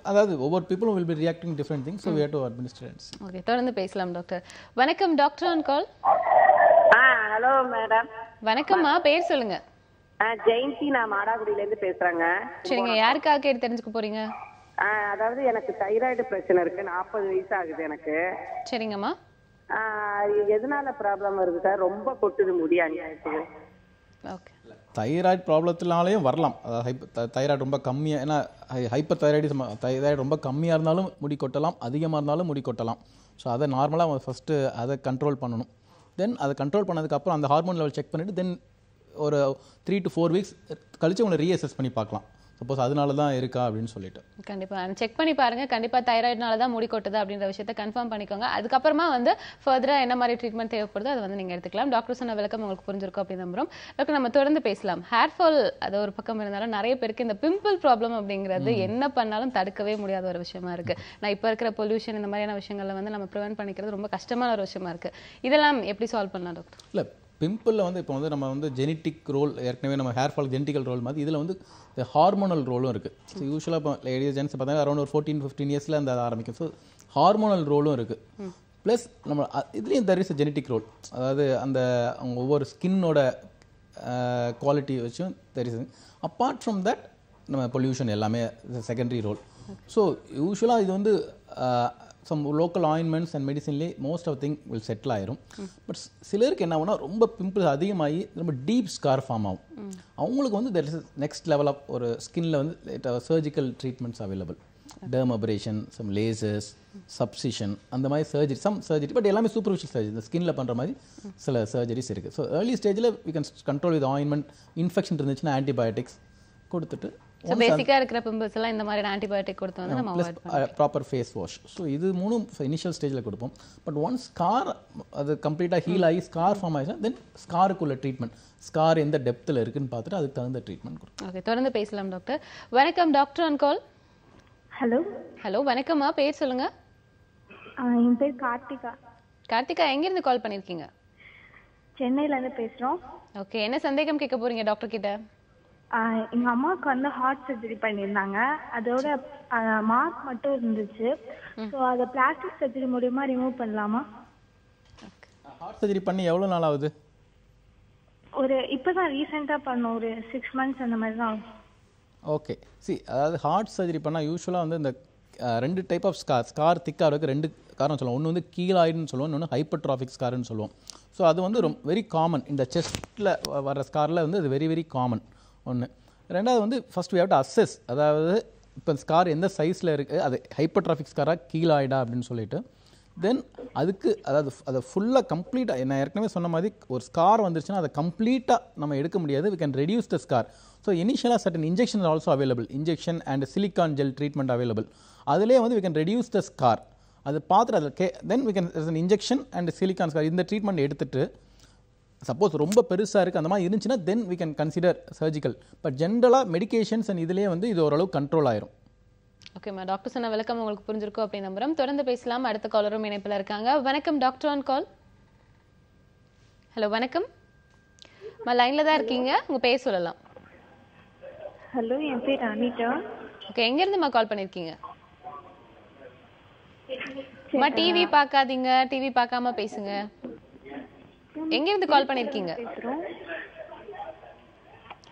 அதாவது ஒவ்வொரு பீப்புளும் will be reacting different things, so we have to administer. Okay, தொடர்ந்து பேசலாம் டாக்டர். வணக்கம் doctor on call. Hello madam. வணக்கம்மா, பேர் சொல்லுங்க. ஜெயந்தி, நான் மாடாகுடியிலேருந்து பேசுறேங்க. சரிங்க, யாருக்காக கேட்டு தெரிஞ்சுக்க போறீங்க? அதாவது எனக்கு தைராய்டு பிரச்சனை இருக்கு, 40 வயசு ஆகுது எனக்கு. சரிங்கம்மா. எதனால ப்ராப்ளம் வருது சார்? ரொம்ப கொட்டுது முடி அநியாயத்துக்கு. ஓகே, தைராய்டு ப்ராப்ளத்தினாலேயும் வரலாம். அதாவது தைராய்டு ரொம்ப கம்மியாக, ஏன்னா ஹைப்பர் தைராய்டு ரொம்ப கம்மியாக இருந்தாலும் முடி கொட்டலாம், அதிகமாக இருந்தாலும் முடி கொட்டலாம். ஸோ அதை நார்மலாக ஃபஸ்ட்டு அதை கண்ட்ரோல் பண்ணணும். தென் அதை கண்ட்ரோல் பண்ணதுக்கப்புறம் அந்த ஹார்மோன் லெவல் செக் பண்ணிவிட்டு தென் ஒரு 3 to 4 வீக்ஸ் கழிச்சு உங்களை ரீஅசஸ் பண்ணி பார்க்கலாம், சப்போஸ் அதனால தான் இருக்கா அப்படின்னு சொல்லிட்டு. கண்டிப்பாக செக் பண்ணி பாருங்க. கண்டிப்பாக தைராய்டுனால தான் முடி கொட்டுது அப்படின்ற விஷயத்தை கன்ஃபார்ம் பண்ணிக்கோங்க. அதுக்கப்புறமா வந்து ஃபர்தராக என்ன மாதிரி ட்ரீட்மெண்ட் தேவைப்படுதோ அதை வந்து நீங்கள் எடுத்துக்கலாம். டாக்டர் சொன்ன விளக்கம் உங்களுக்கு புரிஞ்சிருக்கும் அப்படின்னு நம்புறோம். டாக்டர், நம்ம தொடர்ந்து பேசலாம். ஹேர் ஃபால் அது ஒரு பக்கம் இருந்தாலும் நிறைய பேருக்கு இந்த பிம்பிள் ப்ராப்ளம் அப்படிங்கிறது என்ன பண்ணாலும் தடுக்கவே முடியாத ஒரு விஷயமா இருக்கு. நான் இப்போ இருக்கிற பொல்யூஷன் இந்த மாதிரியான விஷயங்களை வந்து நம்ம ப்ரிவென்ட் பண்ணிக்கிறது ரொம்ப கஷ்டமான ஒரு விஷயமா இருக்கு. இதெல்லாம் எப்படி சால்வ் பண்ணலாம் டாக்டர்? இல்லை, பிம்பிளில் வந்து இப்போ வந்து நம்ம வந்து ஜெனட்டிக் ரோல், ஏற்கனவே நம்ம ஹேர் ஃபால் ஜெனட்டிக்கல் ரோல் மாதிரி இதில் வந்து ஹார்மோனல் ரோலும் இருக்குது. ஸோ யூஸ்வலாக இப்போ லேடிஸ் ஜென்ஸ் பார்த்தா அரௌண்ட் ஒரு 14-15 இயர்ஸில் அந்த ஆரம்பிக்கும். ஸோ ஹார்மோனல் ரோலும் இருக்குது. ப்ளஸ் நம்ம இதுலேயும் there is a genetic role, அதாவது அந்த அவங்க ஒவ்வொரு ஸ்கின்னோட குவாலிட்டி வச்சும் there is. Apart from that நம்ம பொல்யூஷன் எல்லாமே செகண்டரி ரோல். ஸோ யூஸ்வலாக இது வந்து சம் லோக்கல் ஆயின்மெண்ட்ஸ் அண்ட் மெடிசன்லேயே most of thing will settle ஆயிரும். பட் சிலருக்கு என்ன ஆகுனா ரொம்ப பிம்பிள்ஸ் அதிகமாகி ரொம்ப டீப் ஸ்கார் ஃபார்ம் ஆகும். அவங்களுக்கு வந்து there is next level of ஒரு ஸ்கின்ல வந்து surgical treatments available. Dermabrasion, some lasers, subcision, அந்த மாதிரி சர்ஜரி, சம் சர்ஜரி, பட் எல்லாமே சூப்பர்ஃபிஷியல் சர்ஜரி, இந்த ஸ்கின்ல பண்ணுற மாதிரி சில சர்ஜரிஸ் இருக்குது. ஸோ ஏர்லி ஸ்டேஜில் we can control with ointment. Infection இருந்துச்சுன்னா ஆன்டிபயோட்டிக்ஸ் கொடுத்துட்டு ஸோ பேசிக்காக இருக்கிற பிம்பிள்ஸ் எல்லாம் இந்த மாதிரி ஆன்டிபயோட்டிக் கொடுத்து வந்து நம்ம அவாய்ட் பண்ணலாம். Proper face wash. ஸோ இது மூணும் இனிஷியல் ஸ்டேஜில் கொடுப்போம். பட் ஒன்ஸ் ஸ்கார் அது கம்ப்ளீட்டாக ஹீல் ஆகி ஸ்கார் ஃபார்ம் ஆகிடுச்சுன்னா தென் ஸ்காருக்குள்ள ட்ரீட்மெண்ட், ஸ்கார் எந்த டெப்த்தில் இருக்குன்னு பார்த்துட்டு அதுக்கு தகுந்த ட்ரீட்மெண்ட் கொடுக்கும். ஓகே, தொடர்ந்து பேசலாம் டாக்டர். வணக்கம் doctor on call. Hello. Hello, வணக்கம்மா, பேர் சொல்லுங்க. என் பேர் கார்த்திகா. கார்த்திகா, எங்கேருந்து கால் பண்ணியிருக்கீங்க? சென்னையிலேருந்து பேசுகிறோம். ஓகே, என்ன சந்தேகம் கேட்க போறீங்க டாக்டர் கிட்ட? எங்கள் அம்மாவுக்கு வந்து ஹார்ட் சர்ஜரி பண்ணியிருந்தாங்க. அதோட மார்க் மட்டும் இருந்துச்சு. ஸோ அதை பிளாஸ்டிக் சர்ஜரி மூலியமா ரிமூவ் பண்ணலாமா? ஹார்ட் சர்ஜரி பண்ணி எவ்வளோ நாள் ஆகுது? இப்போதான் ரீசெண்டாக பண்ணோம், ஒரு 6 months அந்த மாதிரி தான். ஓகே, அதாவது ஹார்ட் சர்ஜரி பண்ணால் யூஸ்வலாக வந்து இந்த 2 டைப் ஆஃப் ஸ்கார் திக்காக இருக்குது. 2 காரணம் சொல்லுவோம். ஒன்று வந்து கீலாய்டுன்னு சொல்லுவோம், இன்னொன்று ஹைப்பர்ட்ராஃபிக் ஸ்கார்னு சொல்லுவோம். ஸோ அது வந்து வெரி காமன். இந்த செஸ்ட்டில் வர ஸ்காரில் வந்து அது வெரி வெரி காமன் ஒன்று. ரெண்டாவது வந்து first we have to assess, அதாவது இப்போ ஸ்கார் எந்த சைஸில் இருக்குது, அது ஹைப்பர்ட்ராஃபிக் ஸ்காராக கீலாய்டா அப்படின்னு சொல்லிட்டு தென் அதுக்கு அதாவது அதை ஃபுல்லாக கம்ப்ளீட்டாக நான் ஏற்கனவே சொன்ன மாதிரி ஒரு ஸ்கார் வந்துருச்சுன்னா அதை கம்ப்ளீட்டாக நம்ம எடுக்க முடியாது. We can reduce the scar. So இனிஷியலாக certain injection also available, injection and silicone gel treatment available. அதிலே வந்து we can reduce the scar. அது பார்த்துட்டு அதில் then we can there's an injection and silicone scar இந்த ட்ரீட்மெண்ட் எடுத்துட்டு suppose ரொம்ப பெருசாக இருக்குது அந்த மாதிரி இருந்துச்சுன்னா then we can consider surgical. But ஜென்ரலாக மெடிகேஷன்ஸ் அண்ட் இதுலேயே வந்து இது ஓரளவு கண்ட்ரோல் ஆயிரும். ஓகேம்மா, டாக்டர் சொன்ன விளக்கம் உங்களுக்கு புரிஞ்சிருக்கும் அப்படின்னு நம்புறோம். தொடர்ந்து பேசலாம். அடுத்த காலரும் இணைப்பில் இருக்காங்க. வணக்கம் டாக்டர் ஆன் கால். ஹலோ வணக்கம், லைனில் தான் இருக்கீங்க, உங்கள் பேர் சொல்லலாம். ஹலோ, என் பேர் அனிதா. ஓகே, எங்கேருந்துமா கால் பண்ணியிருக்கீங்க? அம்மா டிவி பார்க்காதீங்க, டிவி பார்க்காம பேசுங்க. எங்கேருந்து கால் பண்ணியிருக்கீங்க?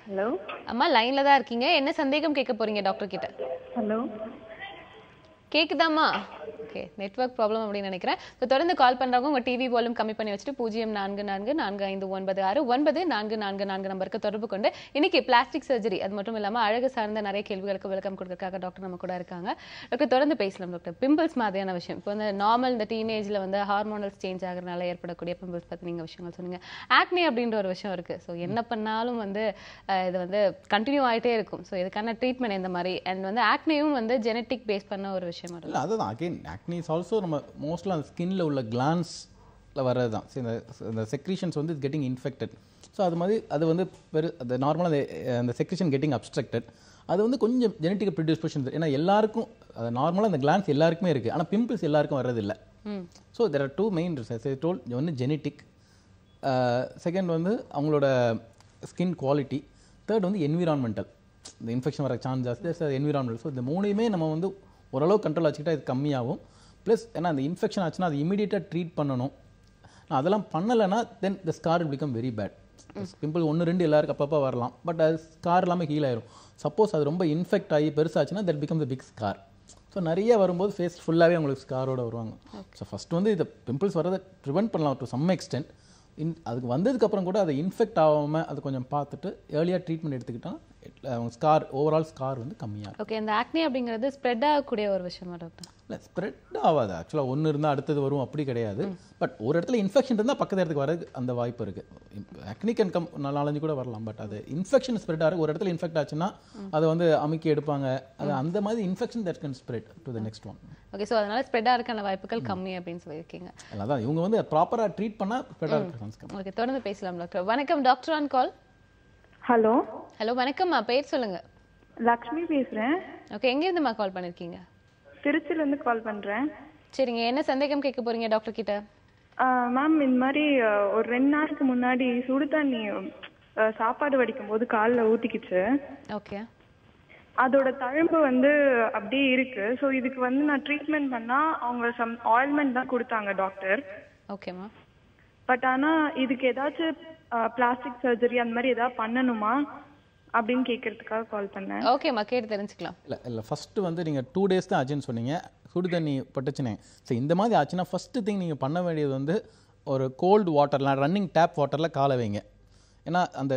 ஹலோ அம்மா லைனில் தான் இருக்கீங்க, என்ன சந்தேகம் கேட்க போறீங்க டாக்டர் கிட்ட? ஹலோ கேக்குதாம்மா? ஓகே, நெட்வொர்க் ப்ராப்ளம் அப்படின்னு நினைக்கிறேன். ஸோ தொடர்ந்து கால் பண்ணுறவங்க உங்கள் டிவி வால்யூம் கம்மி பண்ணி வச்சுட்டு 0444459444 நம்பருக்கு தொடர்பு கொண்டு இன்னைக்கு பிளாஸ்டிக் சர்ஜரி அது மட்டும் இல்லாமல் அழகு சார்ந்த நிறைய கேள்விகளுக்கு விளக்கம் கொடுக்கறதுக்காக டாக்டர் நம்ம கூட இருக்காங்க. டாக்டர் தொடர்ந்து பேசலாம். டாக்டர், பிம்பிள்ஸ் மாதிரியான விஷயம் இப்போ வந்து நார்மல் இந்த டீனேஜில் வந்து ஹார்மோனல்ஸ் சேஞ்ச் ஆகிறதுனால ஏற்படக்கூடிய பிம்பிள்ஸ் பற்றி நீங்கள் விஷயங்கள் சொன்னீங்க. ஆக்னே அப்படின்ற ஒரு விஷயம் இருக்குது. ஸோ என்ன பண்ணாலும் வந்து இது வந்து கண்டினியூ ஆகிட்டே இருக்கும். ஸோ இதுக்கான ட்ரீட்மெண்ட் இந்த மாதிரி அண்ட் வந்து ஆக்னேயும் வந்து ஜெனட்டிக் பேஸ் பண்ண ஒரு விஷயம் இல்லை அதுதான் அகெயின் ஆக்னி இஸ் ஆல்சோ நம்ம மோஸ்ட்லாக அந்த ஸ்கின்ல உள்ள கிளான்ஸில் வர்றது தான். இந்த செக்ரீஷன்ஸ் வந்து கெட்டிங் இன்ஃபெக்டட். ஸோ அது மாதிரி அது வந்து அது நார்மலாக அந்த செக்ரீஷன் கெட்டிங் அப்ஸ்ட்ரக்டட். அது வந்து கொஞ்சம் ஜெனட்டிக் ப்ரிடிஸ்போஷன். ஏன்னா எல்லாருக்கும் அது நார்மலாக அந்த கிளான்ஸ் எல்லாருக்குமே இருக்குது, ஆனால் பிம்பிள்ஸ் எல்லாருக்கும் வர்றதில்லை. So there are 2 main research tool. ஒன்று ஜெனட்டிக், செகண்ட் வந்து அவங்களோட ஸ்கின் குவாலிட்டி, தேர்ட் வந்து என்விரான்மெண்டல். இந்த இன்ஃபெக்ஷன் வர சான்ஸ் ஜாஸ்தி என்விரான்மெண்டல். ஸோ இந்த மூணையுமே நம்ம வந்து ஓரளவு கண்ட்ரோல் வச்சுக்கிட்டா இது கம்மியாகும். ப்ளஸ் ஏன்னா அந்த இன்ஃபெக்ஷன் ஆச்சுன்னா அது இமீடியட்டாக ட்ரீட் பண்ணணும். அதெல்லாம் பண்ணலைன்னா then the scar become very bad. Pimple 1-2 எல்லாருக்கும் அப்பப்போ வரலாம், பட் அது ஸ்கார் இல்லாமல் ஹீல் ஆயிரும். சப்போஸ் அது ரொம்ப இன்ஃபெக்ட் ஆகி பெருசாச்சுன்னா that become the big scar. So நிறைய வரும்போது ஃபேஸ் ஃபுல்லாகவே உங்களுக்கு ஸ்காரோட வருவாங்க. ஸோ ஃபஸ்ட் வந்து இதை பிம்பிள்ஸ் வரதை ப்ரிவென்ட் பண்ணலாம் டு சம் எக்ஸ்டென்ட். அதுக்கு வந்ததுக்கப்புறம் கூட அதை இன்ஃபெக்ட் ஆகாமல் அது கொஞ்சம் பார்த்துட்டு ஏர்லியாக ட்ரீட்மெண்ட் எடுத்துக்கிட்டால் அவங்க ஸ்கார் ஓவரால் ஸ்கார் வந்து கம்மியாக. ஓகே, இந்த ஆக்னி அப்படிங்கிறது ஸ்ப்ரெட் ஆகக்கூடிய ஒரு விஷயமா டாக்டர்? இல்லை, ஸ்ப்ரெட் ஆகாது. ஆக்சுவலாக ஒன்று இருந்தால் அடுத்தது வரும் அப்படி கிடையாது. பட் ஒரு இடத்துல இன்ஃபெக்ஷன் இருந்தால் பக்கத்து இடத்துக்கு வரது அந்த வாய்ப்பு இருக்குது. ஆக்னி கேன் கம் 4-5 கூட வரலாம். பட் அது இன்ஃபெக்ஷன் ஸ்ப்ரெட் ஆகும். ஒரு இடத்துல இன்ஃபெக்ட் ஆச்சுன்னா அதை வந்து அமுக்கி எடுப்பாங்க. அது அந்த மாதிரி infection that can spread to the next one. Okay, so அதனால ஸ்ப்ரெட் ஆகிறதுக்கான வாய்ப்புகள் கம்மி அப்படின்னு சொல்லியிருக்கீங்க. அதான் இவங்க வந்து ப்ராப்பராக ட்ரீட் பண்ணால் ஸ்ப்ரெட் ஆகிற சான்ஸ் கம்மி. ஓகே, தொடர்ந்து பேசலாம் டாக்டர். வணக்கம் doctor on call. Hello hello வணக்கம்மா, பேர் சொல்லுங்க. லக்ஷ்மி பேசுறேன். ஓகே, எங்கேருந்துமா கால் பண்ணியிருக்கீங்க? திருச்சிலேருந்து கால் பண்றேன். சரிங்க, என்ன சந்தேகம் கேட்க போறீங்க டாக்டர் கிட்ட? மேம், இந்த மாதிரி ஒரு 2 நாளுக்கு முன்னாடி சுடு தண்ணி சாப்பாடு வடிக்கும் போது காலில் ஊத்திக்கிச்சு. ஓகே, அதோட தழும்பு வந்து அப்படியே இருக்கு. ஸோ இதுக்கு வந்து நான் ட்ரீட்மெண்ட் பண்ணா அவங்க சம் ஆயில்மெண்ட் தான் கொடுத்தாங்க டாக்டர். ஓகேம்மா. பட் ஆனா இதுக்கு ஏதாச்சும் பிளாஸ்டிக் சர்ஜரி அந்த மாதிரி ஏதாவது பண்ணணுமா அப்படின்னு கேட்கறதுக்காக கால் பண்ணேன். ஓகேம்மா, கேட்டு தெரிஞ்சுக்கலாம். இல்லை ஃபஸ்ட்டு வந்து நீங்கள் 2 days தான் ஆச்சுன்னு சொன்னீங்க. சுடு தண்ணி பட்டுச்சுனே. ஸோ இந்த மாதிரி ஆச்சுன்னா ஃபஸ்ட்டு திங் நீங்கள் பண்ண வேண்டியது வந்து ஒரு கோல்டு வாட்டரில் ரன்னிங் டேப் வாட்டரில் காலை வைங்க. ஏன்னா அந்த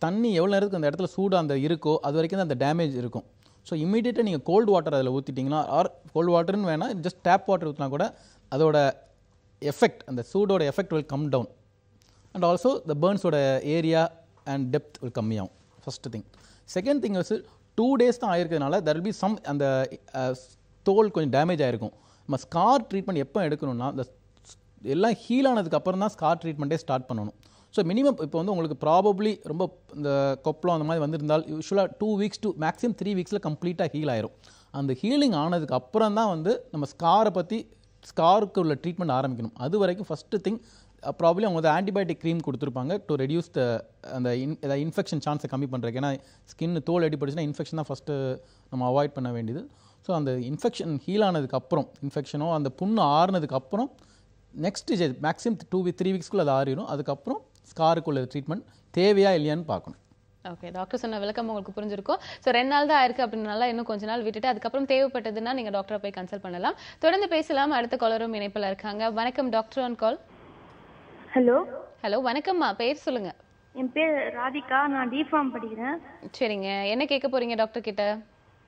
தண்ணி எவ்வளோ நேரத்துக்கு அந்த இடத்துல சூடு அந்த இருக்கோ அது வரைக்கும் தான் அந்த டேமேஜ் இருக்கும். ஸோ இமீடியட்டாக நீங்கள் கோல்டு வாட்டர் அதில் ஊற்றிட்டிங்கன்னா ஆர் கோல்டு வாட்டர்னு வேணால் ஜஸ்ட் டேப் வாட்டர் ஊற்றினா கூட அதோட எஃபெக்ட் அந்த சூடோட effect will come down. And also the பேர்ன்ஸோட ஏரியா அண்ட் டெப்த் வில் கம்மியாகும். First thing. செகண்ட் திங் வந்து 2 days தான் ஆயிருக்கிறதுனால தெர் வில் பி சம் அந்த தோல் கொஞ்சம் டேமேஜ் ஆகிருக்கும். நம்ம ஸ்கார் ட்ரீட்மெண்ட் எப்போ எடுக்கணும்னா இந்த எல்லாம் ஹீல் ஆனதுக்கு அப்புறம் தான் ஸ்கார் ட்ரீட்மெண்ட்டே ஸ்டார்ட் பண்ணணும். ஸோ மினிமம் இப்போ வந்து உங்களுக்கு ப்ராபப்ளி ரொம்ப இந்த கொப்பளம் அந்த மாதிரி வந்திருந்தால் யூஸ்வலாக 2 weeks to மேக்ஸிமம் 3 weeks கம்ப்ளீட்டாக ஹீல் ஆயிரும். அந்த ஹீலிங் ஆனதுக்கு அப்புறம் தான் வந்து நம்ம ஸ்காருக்கு உள்ள ட்ரீட்மெண்ட் ஆரம்பிக்கணும். அது வரைக்கும் ஃபஸ்ட்டு திங் ப்ராப்ளம் அவங்க வந்து ஆன்டிபயோட்டிக் க்ரீம் கொடுத்துருப்பாங்க டு ரெடியூஸ் த அந்த ஏதாவது இன்ஃபெக்ஷன் சான்ஸை கம்மி பண்ணுறதுக்கு. ஏன்னா ஸ்கின் தோல் அடிபட்டுச்சுன்னா இன்ஃபெக்ஷன் தான் ஃபஸ்ட்டு நம்ம அவாய்ட் பண்ண வேண்டியது. ஸோ அந்த இன்ஃபெக்ஷன் ஹீல் ஆனதுக்கப்புறம் இன்ஃபெக்ஷனோ அந்த புண்ணு ஆறுனதுக்கப்புறம் நெக்ஸ்ட் மேக்ஸிமம் 2-3 weeks அது ஆறிடும். அதுக்கப்புறம் ஸ்காருக்குள்ள ட்ரீட்மெண்ட் தேவையா இல்லையான்னு பார்க்கணும். ஓகே, டாக்டர் சொன்ன விளக்கம் உங்களுக்கு புரிஞ்சிருக்கும். ஸோ 2 நாள் தான் ஆயிருக்கு அப்படின்னால இன்னும் கொஞ்ச நாள் விட்டுட்டு அதுக்கப்புறம் தேவைப்பட்டதுன்னா நீங்கள் டாக்டரை போய் கன்சல்ட் பண்ணலாம். தொடர்ந்து பேசலாம். அடுத்த காலரும் இணைப்பில் இருக்காங்க. வணக்கம் doctor on call. Hello hello வணக்கம்மா, பேர் சொல்லுங்க. என் பேர் ராதிகா, நான் டிஃபார்ம் படிக்கிறேன். சரிங்க, என்ன கேட்க போறீங்க டாக்டர் கிட்ட?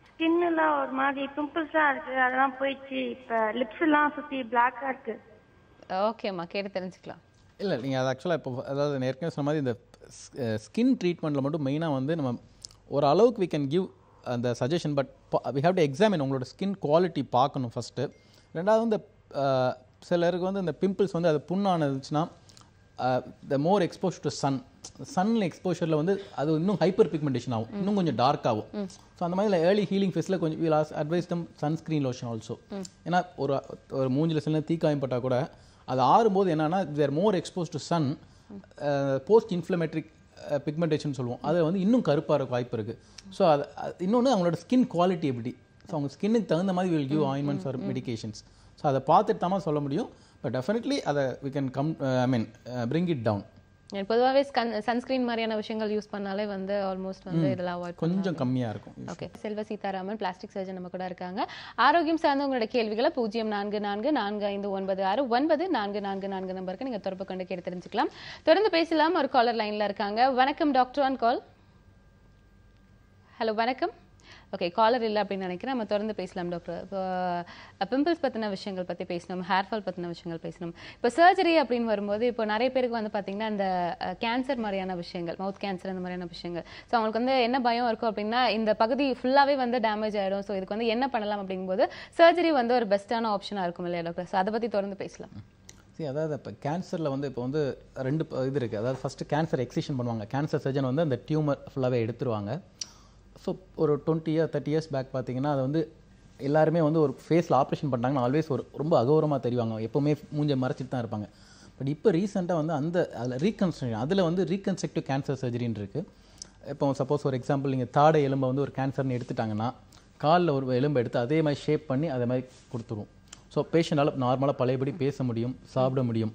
ஸ்கின்னுலாம் ஒரு மாதிரி பிம்பிள்ஸா இருக்கு, அதெல்லாம் போயிடுச்சு. இப்போ லிப்ஸ் எல்லாம் சுற்றி பிளாக்கா இருக்கு. ஓகேம்மா, கேட்டு தெரிஞ்சுக்கலாம். இல்லை நீங்கள் அது ஆக்சுவலாக இப்போ அதாவது ஏற்கனவே சொன்ன மாதிரி இந்த ஸ்கின் ட்ரீட்மெண்ட்டில் மட்டும் மெயினாக வந்து நம்ம ஒரு அளவுக்கு வி கேன் கிவ் அந்த suggestion. But we have to examine உங்களோட ஸ்கின் குவாலிட்டி பார்க்கணும் ஃபஸ்ட்டு. ரெண்டாவது இந்த சிலருக்கு வந்து இந்த பிம்பிள்ஸ் வந்து அது புண்ணானதுச்சுன்னா த மோர் எக்ஸ்போஸ் டு சன்ல எக்ஸ்போஷரில் வந்து அது இன்னும் ஹைப்பர் பிக்மெண்டேஷன் ஆகும், இன்னும் கொஞ்சம் டார்க் ஆகும். ஸோ அந்த மாதிரி ஏர்லி ஹீலிங் ஃபேஸில் கொஞ்சம் will advice them sunscreen lotion also. ஏன்னா ஒரு மூஞ்சில் சில தீக்காயம் பட்டால் கூட அது ஆறும்போது என்னன்னா they're more expose to sun, post inflammatory pigmentation சொல்லுவோம், அது வந்து இன்னும் கருப்பாக இருக்க வாய்ப்பு இருக்குது. ஸோ அது இன்னொன்று அவங்களோட ஸ்கின் குவாலிட்டி எப்படி, ஸோ அவங்க ஸ்கின்னுக்கு தகுந்த மாதிரி will give ointments or medications. So அதை பார்த்துட்டு தான் சொல்ல முடியும். பட் டெஃபினெட்லி அதை we can bring it down. பொதுவாகவே சன்ஸ்கிரீன் மாதிரியான விஷயங்கள் யூஸ் பண்ணாலே வந்து ஆல்மோஸ்ட் வந்து இதெல்லாம் அவாய்ட் கொஞ்சம் கம்மியாக இருக்கும். ஓகே, செல்வ சீதாராமன் பிளாஸ்டிக் சர்ஜன் நம்ம கூட இருக்காங்க. ஆரோக்கியம் சார்ந்த உங்களோட கேள்விகளை 0444459444 நம்பருக்கு நீங்க தொடர்பு கொண்டு கேட்டு தெரிஞ்சுக்கலாம். தொடர்ந்து பேசலாம். ஒரு காலர் லைன்ல இருக்காங்க. வணக்கம் டாக்டர் ஆன் கால். ஹலோ வணக்கம். ஓகே, காலர் இல்லை அப்படின்னு நினைக்கிறேன். நம்ம தொடர்ந்து பேசலாம் டாக்டர். இப்போ பிம்பிள்ஸ் பற்றின விஷயங்கள் பற்றி பேசணும், ஹேர் ஃபால் பற்றின விஷயங்கள் பேசணும். இப்போ சர்ஜரி அப்படின்னு வரும்போது இப்போ நிறைய பேருக்கு வந்து பார்த்தீங்கன்னா இந்த கேன்சர் மாதிரியான விஷயங்கள், மவுத் கேன்சர் அந்த மாதிரியான விஷயங்கள், ஸோ அவங்களுக்கு வந்து என்ன பயம் இருக்கும் அப்படின்னா இந்த பகுதி ஃபுல்லாகவே வந்து டேமேஜ் ஆகிடும், ஸோ இதுக்கு வந்து என்ன பண்ணலாம் அப்படிங்கும்போது சர்ஜரி வந்து ஒரு பெஸ்ட்டான ஆப்ஷனாக இருக்கும் இல்லையா டாக்டர்? ஸோ அதை பற்றி தொடர்ந்து பேசலாம். சரி, அதாவது இப்போ கேன்சரில் வந்து இப்போ வந்து 2 இது இருக்குது. அதாவது ஃபஸ்ட்டு கேன்சர் எக்ஸிஷன் பண்ணுவாங்க. கேன்சர் சர்ஜன் வந்து அந்த டியூமர் ஃபுல்லாகவே எடுத்துருவாங்க. ஸோ ஒரு 20 years 30 years பேக் பார்த்தீங்கன்னா அது வந்து எல்லாருமே வந்து ஒரு ஃபேஸில் ஆப்ரேஷன் பண்ணிட்டாங்கன்னா ஆல்வேஸ் ரொம்ப அகௌரவமாக தெரிவாங்க, எப்போவுமே மூஞ்சை மறைச்சிட்டு தான் இருப்பாங்க. பட் இப்போ ரீசெண்டாக வந்து அதில் ரீகன்ஸ்ட்ரக்ஷன், அதில் வந்து ரீகன்ஸ்ட்ரக்டிவ் கேன்சர் சர்ஜரின்னு இருக்குது. இப்போ சப்போஸ் ஒரு எக்ஸாம்பிள் நீங்கள் தாடை எலும்பை வந்து ஒரு கேன்சர்னு எடுத்துட்டாங்கன்னா காலில் ஒரு எலும்பை எடுத்து அதே மாதிரி ஷேப் பண்ணி அதே மாதிரி கொடுத்துருவோம். ஸோ பேஷண்டால் நார்மலாக பழையபடி பேச முடியும், சாப்பிட முடியும்,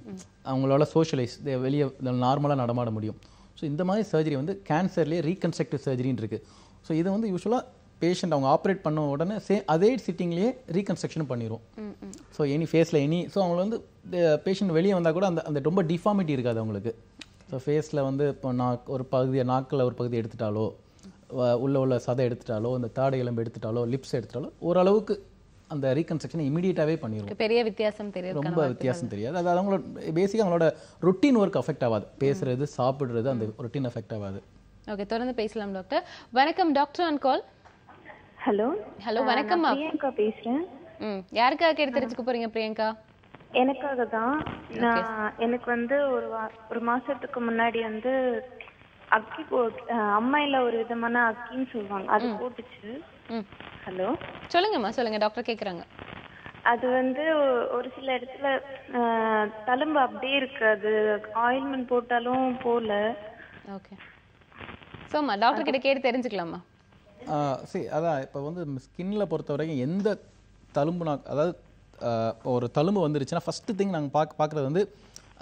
அவங்களால சோஷியலைஸ் வெளியே நார்மலாக நடமாட முடியும். ஸோ இந்த மாதிரி சர்ஜரி வந்து கேன்சர்லேயே ரீகன்ஸ்ட்ரக்டிவ் சர்ஜரின்னு இருக்குது. ஸோ இது வந்து யூஸ்வலாக பேஷண்ட் அவங்க ஆப்ரேட் பண்ண உடனே அதே சிட்டிங்லேயே ரீகன்ஸ்ட்ரக்ஷனும் பண்ணிடுவோம். ஸோ ஃபேஸில் ஸோ அவங்களுக்கு வந்து பேஷண்ட் வெளியே வந்தால் கூட அந்த ரொம்ப டிஃபார்மிட்டி இருக்காது அவங்களுக்கு. ஸோ ஃபேஸில் வந்து இப்போ ஒரு பகுதியை நாக்கில் ஒரு பகுதி எடுத்துட்டாலோ, உள்ள சதை எடுத்துட்டாலோ, அந்த தாடை எலும்பு எடுத்துட்டாலோ, லிப்ஸ் எடுத்துட்டாலோ ஓரளவுக்கு அந்த ரீகன்ஸ்ட்ரக்ஷன் இமீடியட்டாகவே பண்ணிடுவோம். பெரிய வித்தியாசம் தெரியாது, ரொம்ப வித்தியாசம் தெரியாது. அது அவங்களோட பேசிக்காக அவங்களோட ரொட்டீன் ஒர்க் அஃபெக்ட் ஆகாது, பேசுறது சாப்பிட்றது அந்த ரொட்டீன் அஃபெக்ட் ஆகாது. ஓகே, தொடர்ந்து பேசலாம் டாக்டர். வணக்கம் doctor on call. Hello hello வணக்கம். பிரியங்கா பேசுறேன். யாருக்காக கேட்டு தெரிஞ்சுக்க போறீங்க பிரியங்கா? எனக்காக தான். எனக்கு வந்து ஒரு மாசத்துக்கு முன்னாடி வந்து அக்கி அம்மையில ஒரு விதமான அக்கின்னு சொல்லுவாங்க, அது போட்டுச்சு. ஹலோ சொல்லுங்கம்மா, சொல்லுங்க, டாக்டர் கேக்குறாங்க. அது வந்து ஒரு சில இடத்துல தழும்பு அப்படியே இருக்கு, அது ஆயில்மெண்ட் போட்டாலும் போல. ஓகே, சோமா டாக்டர் கிட்ட கேட்டு தெரிஞ்சுக்கலாமா? சரி, அதான் இப்போ வந்து ஸ்கின்ல பொறுத்த வரைக்கும் எந்த தழும்புனா, அதாவது ஒரு தழும்பு வந்துருச்சுன்னா ஃபஸ்ட்டு திங் நாங்கள் பார்க்குறது வந்து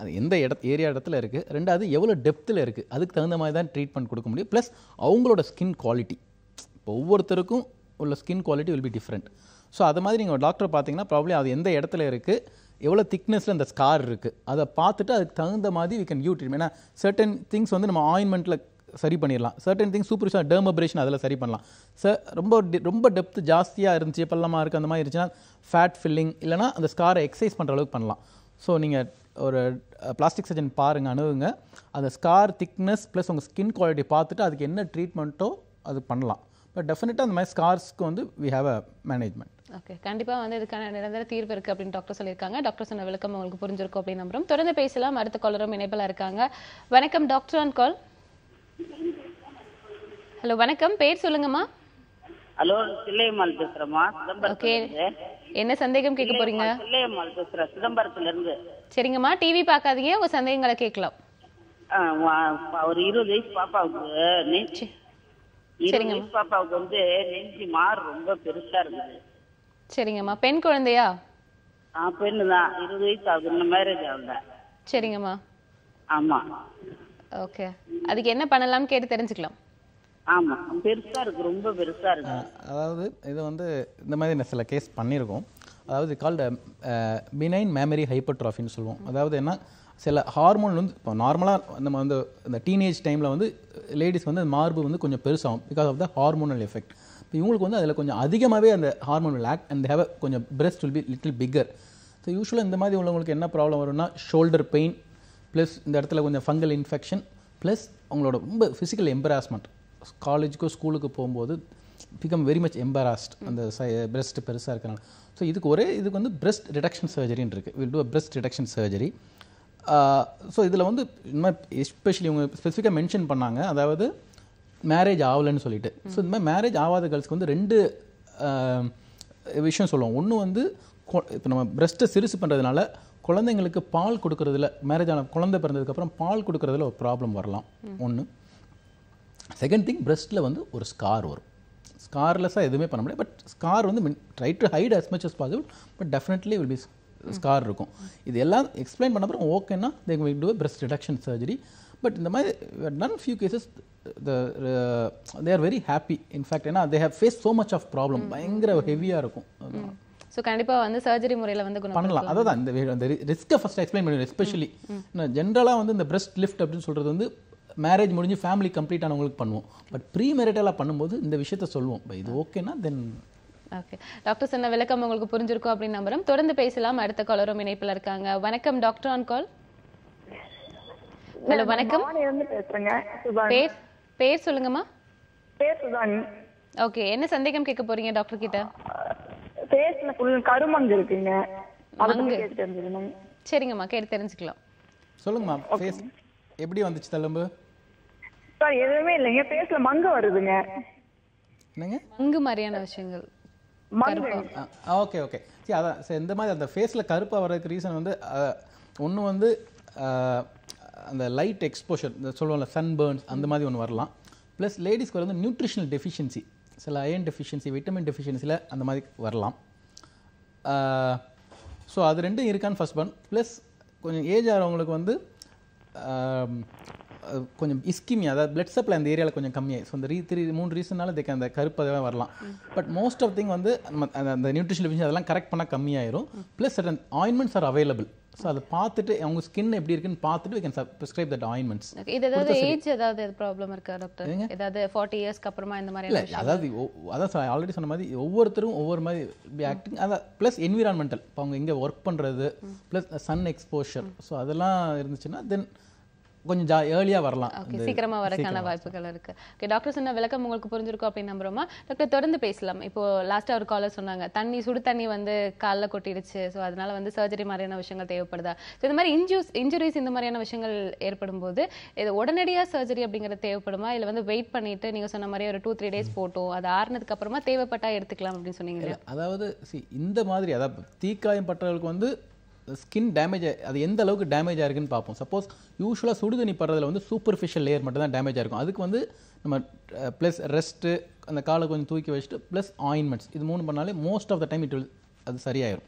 அது எந்த இடத்துல இருக்குது, ரெண்டாவது எவ்வளோ டெப்த்தில் இருக்குது, அதுக்கு தகுந்த மாதிரி தான் ட்ரீட்மெண்ட் கொடுக்க முடியும். ப்ளஸ் அவங்களோட ஸ்கின் குவாலிட்டி, இப்போ ஒவ்வொருத்தருக்கும் உள்ள skin quality will be different. So அது மாதிரி நீங்கள் டாக்டர் பார்த்தீங்கன்னா ப்ராப்ளி அது எந்த இடத்துல இருக்குது, எவ்வளோ திக்னஸில் அந்த ஸ்கார் இருக்குது, அதை பார்த்துட்டு அதுக்கு தகுந்த மாதிரி வி கேன் கிவ் ட்ரீட்மெண்ட். ஏன்னா சர்டன் திங்ஸ் வந்து நம்ம ஆயின்மெண்ட்டில் சரி பண்ணிடலாம், சர்டன் திங்ஸ் சூப்பர்ஃபிஷியல் டெர்மபிரேஷன் அதில் சரி பண்ணலாம். ரொம்ப டெப்த் ஜாஸ்தியாக இருந்துச்சு, பள்ளமாக இருக்குது, அந்த மாதிரி இருந்துச்சுன்னா ஃபேட் ஃபில்லிங் இல்லைனா அந்த ஸ்காரை எக்ஸசைஸ் பண்ணுற அளவுக்கு பண்ணலாம். ஸோ நீங்கள் ஒரு பிளாஸ்டிக் சர்ஜன் பாருங்கள், அணுகுங்க, அந்த ஸ்கார் திக்னஸ் ப்ளஸ் உங்கள் ஸ்கின் குவாலிட்டி பார்த்துட்டு அதுக்கு என்ன ட்ரீட்மெண்ட்டோ அது பண்ணலாம். பட் டெஃபினட்டாக அந்த மாதிரி ஸ்கார்ஸ்க்கு வந்து we have a management. Okay, கண்டிப்பாக வந்து இதுக்கான நிரந்தர தீர்வு இருக்குது அப்படின்னு டாக்டர் சொல்லியிருக்காங்க. டாக்டர் சொன்ன விளக்கம் உங்களுக்கு புரிஞ்சிருக்கும் அப்படின்னு நம்புறோம். தொடர்ந்து பேசலாம். அடுத்த காலரும் இணைப்பில் இருக்காங்க. வணக்கம் டாக்டர் ஆன் கால். ஹலோ வணக்கம், பேர் சொல்லுங்கம்மா. ஹலோ, சில்லையம்மாள் பேசுறேம்மா, ஓகே, என்ன சந்தேகம் கேட்க போறீங்க? சில்லையம்மாள் பேசுறேன், சிதம்பரத்துல இருந்து. சரிங்கம்மா, டிவி பார்க்காதீங்க, உங்க சந்தேகங்களை கேட்கலாம். ஒரு 20 வயசு பாப்பாவுக்கு 20 வயசு பாப்பாவுக்கு வந்து நெஞ்சு மாறு ரொம்ப பெருசா இருக்குது. சரிங்கம்மா, பெண் குழந்தையா? பெண்ணுதான், 20 வயசு ஆகுது, இன்னும் மேரேஜ் ஆகல. சரிங்கம்மா. ஆமா. ஓகே, அதுக்கு என்ன பண்ணலாம்னு கேட்டு தெரிஞ்சுக்கலாம். ஆமா, பெருசா இருக்கு, ரொம்ப பெருசா இருக்கு. அதாவது இது வந்து இந்த மாதிரி சில கேஸ் பண்ணியிருக்கோம். அதாவது கால்டு பினைன் மேமரி ஹைப்பர்ட்ராஃபின்னு சொல்லுவோம். அதாவது என்ன, சில ஹார்மோன் வந்து இப்போ நார்மலாக நம்ம வந்து இந்த டீனேஜ் டைமில் வந்து லேடிஸ் வந்து மார்பு வந்து கொஞ்சம் பெருசாகும் because of the hormonal effect. இப்போ இவங்களுக்கு வந்து அதில் கொஞ்சம் அதிகமாகவே அந்த hormone will act and have கொஞ்சம் breast will be little bigger. So யூஸ்வலாக இந்த மாதிரி உள்ளவங்களுக்கு என்ன ப்ராப்ளம் வரும்னா ஷோல்டர் பெயின் ப்ளஸ் இந்த இடத்துல கொஞ்சம் ஃபங்கல் இன்ஃபெக்ஷன் ப்ளஸ் அவங்களோட ரொம்ப ஃபிசிக்கல் எம்பராஸ்மெண்ட். காலேஜுக்கோ ஸ்கூலுக்கு போகும்போது பிகம் வெரி மச் எம்பராஸ்ட் அந்த பிரெஸ்ட் பெருசாக இருக்கனால. ஸோ இதுக்கு வந்து பிரெஸ்ட் ரிடக்ஷன் சர்ஜரின்னு இருக்குது. Will do breast reduction surgery. So இதில் வந்து எஸ்பெஷலி இவங்க ஸ்பெசிஃபிக்காக மென்ஷன் பண்ணாங்க, அதாவது மேரேஜ் ஆகலைன்னு சொல்லிட்டு. ஸோ இந்த மாதிரி மேரேஜ் ஆகாத கேர்ள்ஸ்க்கு வந்து 2 விஷயம் சொல்லுவோம். ஒன்று வந்து இப்போ நம்ம பிரெஸ்ட்டை சிறுசு பண்ணுறதுனால குழந்தைங்களுக்கு பால் கொடுக்கறதுல, மேரேஜ் ஆன குழந்தை பிறந்ததுக்கப்புறம் பால் கொடுக்கறதுல ஒரு ப்ராப்ளம் வரலாம் ஒன்று. செகண்ட் திங், பிரெஸ்ட்டில் வந்து ஒரு ஸ்கார் வரும். ஸ்கார்லெஸ்ஸாக எதுவுமே பண்ண முடியாது. பட் ஸ்கார் வந்து try to hide as much as possible, but definitely will be scar இருக்கும். இது எல்லாம் எக்ஸ்பிளைன் பண்ண அப்புறம் ஓகேன்னா they will do a breast reduction surgery. But இந்த மாதிரி done few cases, they are very happy. In fact, ஏன்னா they have faced so much of problem, பயங்கர ஹெவியாக இருக்கும். ஸோ கண்டிப்பாக வந்து சர்ஜரி முறையில் வந்து பண்ணலாம். அதான் இந்த ரிஸ்க்கை ஃபஸ்ட் எக்ஸ்பிளைன் பண்ணுவேன். எஸ்பெஷலி ஜென்ரலாக வந்து இந்த பிரெஸ்ட் லிஃப்ட் அப்படின்னு சொல்கிறது வந்து மேரேஜ் முடிஞ்சு ஃபேமிலி கம்ப்ளீட் ஆனவங்களுக்கு பண்ணுவோம். பட் ப்ரீ மேரிட்டலாக பண்ணும்போது இந்த விஷயத்த சொல்லுவோம், இது ஓகேனா தென். ஓகே டாக்டர் சொன்ன விளக்கம் உங்களுக்கு புரிஞ்சிருக்கும் அப்படின்னு நம்புறோம். தொடர்ந்து பேசலாம். அடுத்த காலரும் இணைப்பில் இருக்காங்க. வணக்கம் டாக்டர் ஆன் கால். ஹலோ வணக்கம். பேர் சொல்லுங்கம்மா. பேர் சுதானி. ஓகே, என்ன சந்தேகம் கேட்க போறீங்க டாக்டர் கிட்ட? பேஸ்ல ஃபுல் கருமங்க இருக்குங்க. சரிங்கம்மா, கேட்டு தெரிஞ்சுக்கலாம். சொல்லுங்கம்மா. ஃபேஸ் எப்படி வந்துச்சு தழும்பு? சார் எதுவுமே இல்லைங்க, பேஸ்ல மங்கு வருதுங்க. என்னங்க மங்கு மாதிரியான விஷயங்கள்? Okay okay. சரி, அதான் சரி. இந்த மாதிரி அந்த ஃபேஸில் கருப்பாக வர்றதுக்கு ரீசன் வந்து ஒன்று வந்து அந்த லைட் எக்ஸ்போஷர், இந்த சொல்லுவோம்ல சன்பர்ன்ஸ், அந்த மாதிரி ஒன்று வரலாம். ப்ளஸ் லேடிஸ்க்கு வந்து நியூட்ரிஷனல் டெஃபிஷியன்சி, சில அயன் டெஃபிஷியன்சி, விட்டமின் டெஃபிஷியன்சியில் அந்த மாதிரி வரலாம். ஸோ அது ரெண்டும் இருக்கான்னு ஃபர்ஸ்ட் ஒன். ப்ளஸ் கொஞ்சம் ஏஜ் ஆகிறவங்களுக்கு வந்து கொஞ்சம் இஸ்கிமியா, அதாவது பிளட் சப்ளை அந்த ஏரியாவில் கொஞ்சம் கம்மியாகி, ஸோ அந்த 3 ரீசனால அந்த கருப்பாக வரலாம். பட் மோஸ்ட் ஆஃப் திங் வந்து அந்த நியூட்ரிஷன் டெஃபிஷியன்சி அதெல்லாம் கரெக்ட் பண்ணால் கம்மியாயிரும். Plus certain ointments are available. So அதை பார்த்துட்டு அவங்க ஸ்கின் எப்படி இருக்குன்னு பார்த்துட்டு we can prescribe that ointments. இது ஏதாவது ஏஜ் ஏதாவது ப்ராப்ளம் இருக்கா டாக்டர்? ஏதாவது 40 இயர்ஸ்க்கு அப்புறமா இந்த மாதிரி? இல்லை, அதாவது அதான் ஆல்ரெடி சொன்ன மாதிரி ஒவ்வொருத்தரும் ஒவ்வொரு மாதிரி பி ஆக்டிங். அதான் ப்ளஸ் என்விரான்மெண்டல், இப்போ அவங்க எங்கே ஒர்க் பண்ணுறது, ப்ளஸ் சன் எக்ஸ்போஷர், ஸோ அதெல்லாம் இருந்துச்சுன்னா தென் கொஞ்சம் ஏர்லியாக வரலாம். ஓகே, சீக்கிரமாக வரக்கான வாய்ப்புகள் இருக்கு. ஓகே டாக்டர் சொன்ன விளக்கம் உங்களுக்கு புரிஞ்சிருக்கும் அப்படின்னு நம்புறோமா? டாக்டர் தொடர்ந்து பேசலாம். இப்போ லாஸ்ட்டாக ஒரு காலர் சொன்னாங்க சுடு தண்ணி வந்து காலில் கொட்டிடுச்சு, ஸோ அதனால வந்து சர்ஜரி மாதிரியான விஷயங்கள் தேவைப்படுதா? ஸோ இந்த மாதிரி இன்ஜுரிஸ் இந்த மாதிரியான விஷயங்கள் ஏற்படும் போது இது உடனடியாக சர்ஜரி அப்படிங்கிறது தேவைப்படுமா, இல்லை வந்து வெயிட் பண்ணிட்டு நீங்கள் சொன்ன மாதிரி ஒரு 2-3 டேஸ் போட்டோம், அது ஆறுனதுக்கு அப்புறமா தேவைப்பட்டா எடுத்துக்கலாம் அப்படின்னு சொன்னீங்க? அதாவது இந்த மாதிரி அதாவது தீக்காயம் பட்டவர்களுக்கு வந்து ஸ்கின் டேமேஜ் அது எந்த அளவுக்கு டேமேஜ் ஆயிருக்குன்னு பார்ப்போம். சப்போஸ் யூஸ்வலாக சுடுதண்ணி படுறதுல வந்து சூப்பர்ஃபிஷியல் லேயர் மட்டும் தான் டேமேஜ் ஆயிருக்கும். அதுக்கு வந்து நம்ம ப்ளஸ் ரெஸ்ட்டு, அந்த காலை கொஞ்சம் தூக்கி வச்சுட்டு ப்ளஸ் ஆயின்மெண்ட்ஸ், இது 3 பண்ணாலே மோஸ்ட் ஆஃப் த டைம் அது சரியாயிரும்.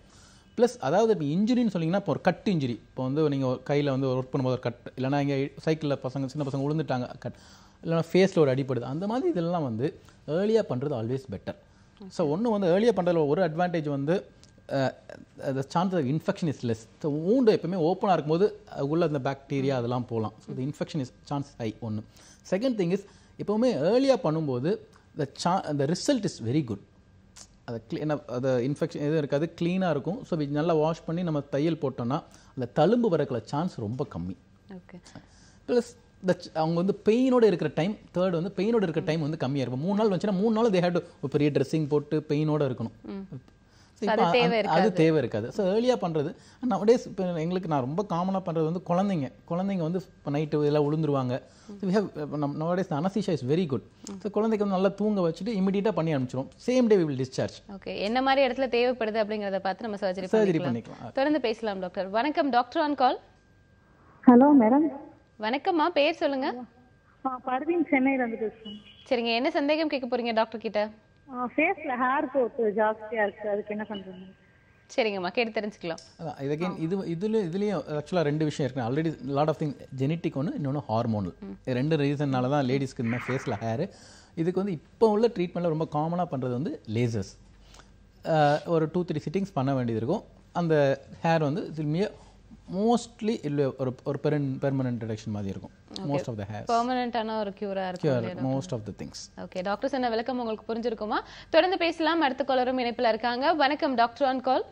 ப்ளஸ் அதாவது இப்போ இன்ஜுரின்னு சொன்னீங்கன்னா, இப்போ ஒரு கட் இன்ஜுரி, இப்போ வந்து நீங்கள் கையில் வந்து ஒர்க் பண்ணும்போது ஒரு கட், இல்லைனா இங்கே சைக்கிளில் சின்ன பசங்க விழுந்துட்டாங்க கட், இல்லைனா ஃபேஸில் ஒரு அடிப்படுது, அந்த மாதிரி இதெல்லாம் வந்து ஏர்லியாக பண்ணுறது ஆல்வேஸ் பெட்டர். ஸோ ஒன்று வந்து ஏர்லியாக பண்ணுறதுல ஒரு அட்வான்டேஜ் வந்து the chance of infection is less. So wound எப்பவுமே ஓப்பனாக இருக்கும்போது உள்ள அந்த பாக்டீரியா அதெல்லாம் போகலாம். So the infection is chance high. ஒன்று. செகண்ட் திங் இஸ், எப்போவுமே ஏர்லியாக பண்ணும்போது the result is very good. அது இன்ஃபெக்ஷன் எதுவும் இருக்காது, க்ளீனாக இருக்கும். ஸோ நல்லா வாஷ் பண்ணி நம்ம தையல் போட்டோம்னா அந்த தழும்பு வரக்குள்ள சான்ஸ் ரொம்ப கம்மி. ஓகே. ப்ளஸ் அவங்க வந்து பெயினோட இருக்கிற டைம், தேர்ட் வந்து பெயினோட இருக்கிற டைம் வந்து கம்மியாக இருக்கும். 3 நாள் வந்துச்சுன்னா 3 நாள் they had to பெரிய ட்ரெஸ்ஸிங் போட்டு பெயினோட இருக்கணும். அது தேவை இருக்காது. ஸோ ஏர்லியாக பண்ணுறது நவடேஸ். இப்போ எங்களுக்கு நான் ரொம்ப காமனாக பண்ணுறது வந்து குழந்தைங்க வந்து இப்போ நைட்டு எல்லாம் விழுந்துருவாங்க. Nowadays anaesthesia is very good. So குழந்தைக்கு வந்து நல்லா தூங்க வச்சுட்டு இமீடியட்டாக பண்ணி அனுப்பிச்சிடும். Same day will discharge. Okay, என்ன மாதிரி இடத்துல தேவைப்படுது அப்படிங்கிறத பார்த்து நம்ம சர்ஜரி பண்ணிக்கலாம். தொடர்ந்து பேசலாம் டாக்டர். வணக்கம் doctor on call. Hello madam. வணக்கம்மா, பேர் சொல்லுங்க. பர்வீன், சென்னையில இருந்து பேசுறேன். சரிங்க, என்ன சந்தேகம் கேட்க போறீங்க டாக்டர் கிட்ட? ஃபேஸ்ல ஹேர் growth ஜாஸ்தியா இருக்கு, அதுக்கு என்ன பண்றது? சரிங்கம்மா, கேட்டு தெரிஞ்சுக்கலாம். அதான் இதுலேயும் ஆக்சுவலாக 2 விஷயம் இருக்குது. Already lot of thing genetic ஒன்று, இன்னொன்று ஹார்மோனல். 2 ரீசன்னால தான் லேடிஸ்க்கு இந்த மாதிரி ஃபேஸில் ஹேரு. இதுக்கு வந்து இப்போ உள்ள ட்ரீட்மெண்ட்டில் ரொம்ப காமனாக பண்ணுறது வந்து லேசர்ஸ். ஒரு 2-3 சிட்டிங்ஸ் பண்ண வேண்டியது இருக்கும். அந்த ஹேர் வந்து மோஸ்ட்லி இல்லை ஒரு பெர்மனன்ட் ரிடக்ஷன் மாதிரி இருக்கும். மோஸ்ட் ஆஃப் த ஹேர் பெர்மனன்ட்டான ஒரு கியூரா இருக்கும் most of the things. Okay doctor சொன்ன விளக்கம் உங்களுக்கு புரிஞ்சிருக்குமா? தொடர்ந்து பேசலாம். அடுத்த காலரும் இணைப்பில் இருக்காங்க. வணக்கம் டாக்டர் ஆன் கால்.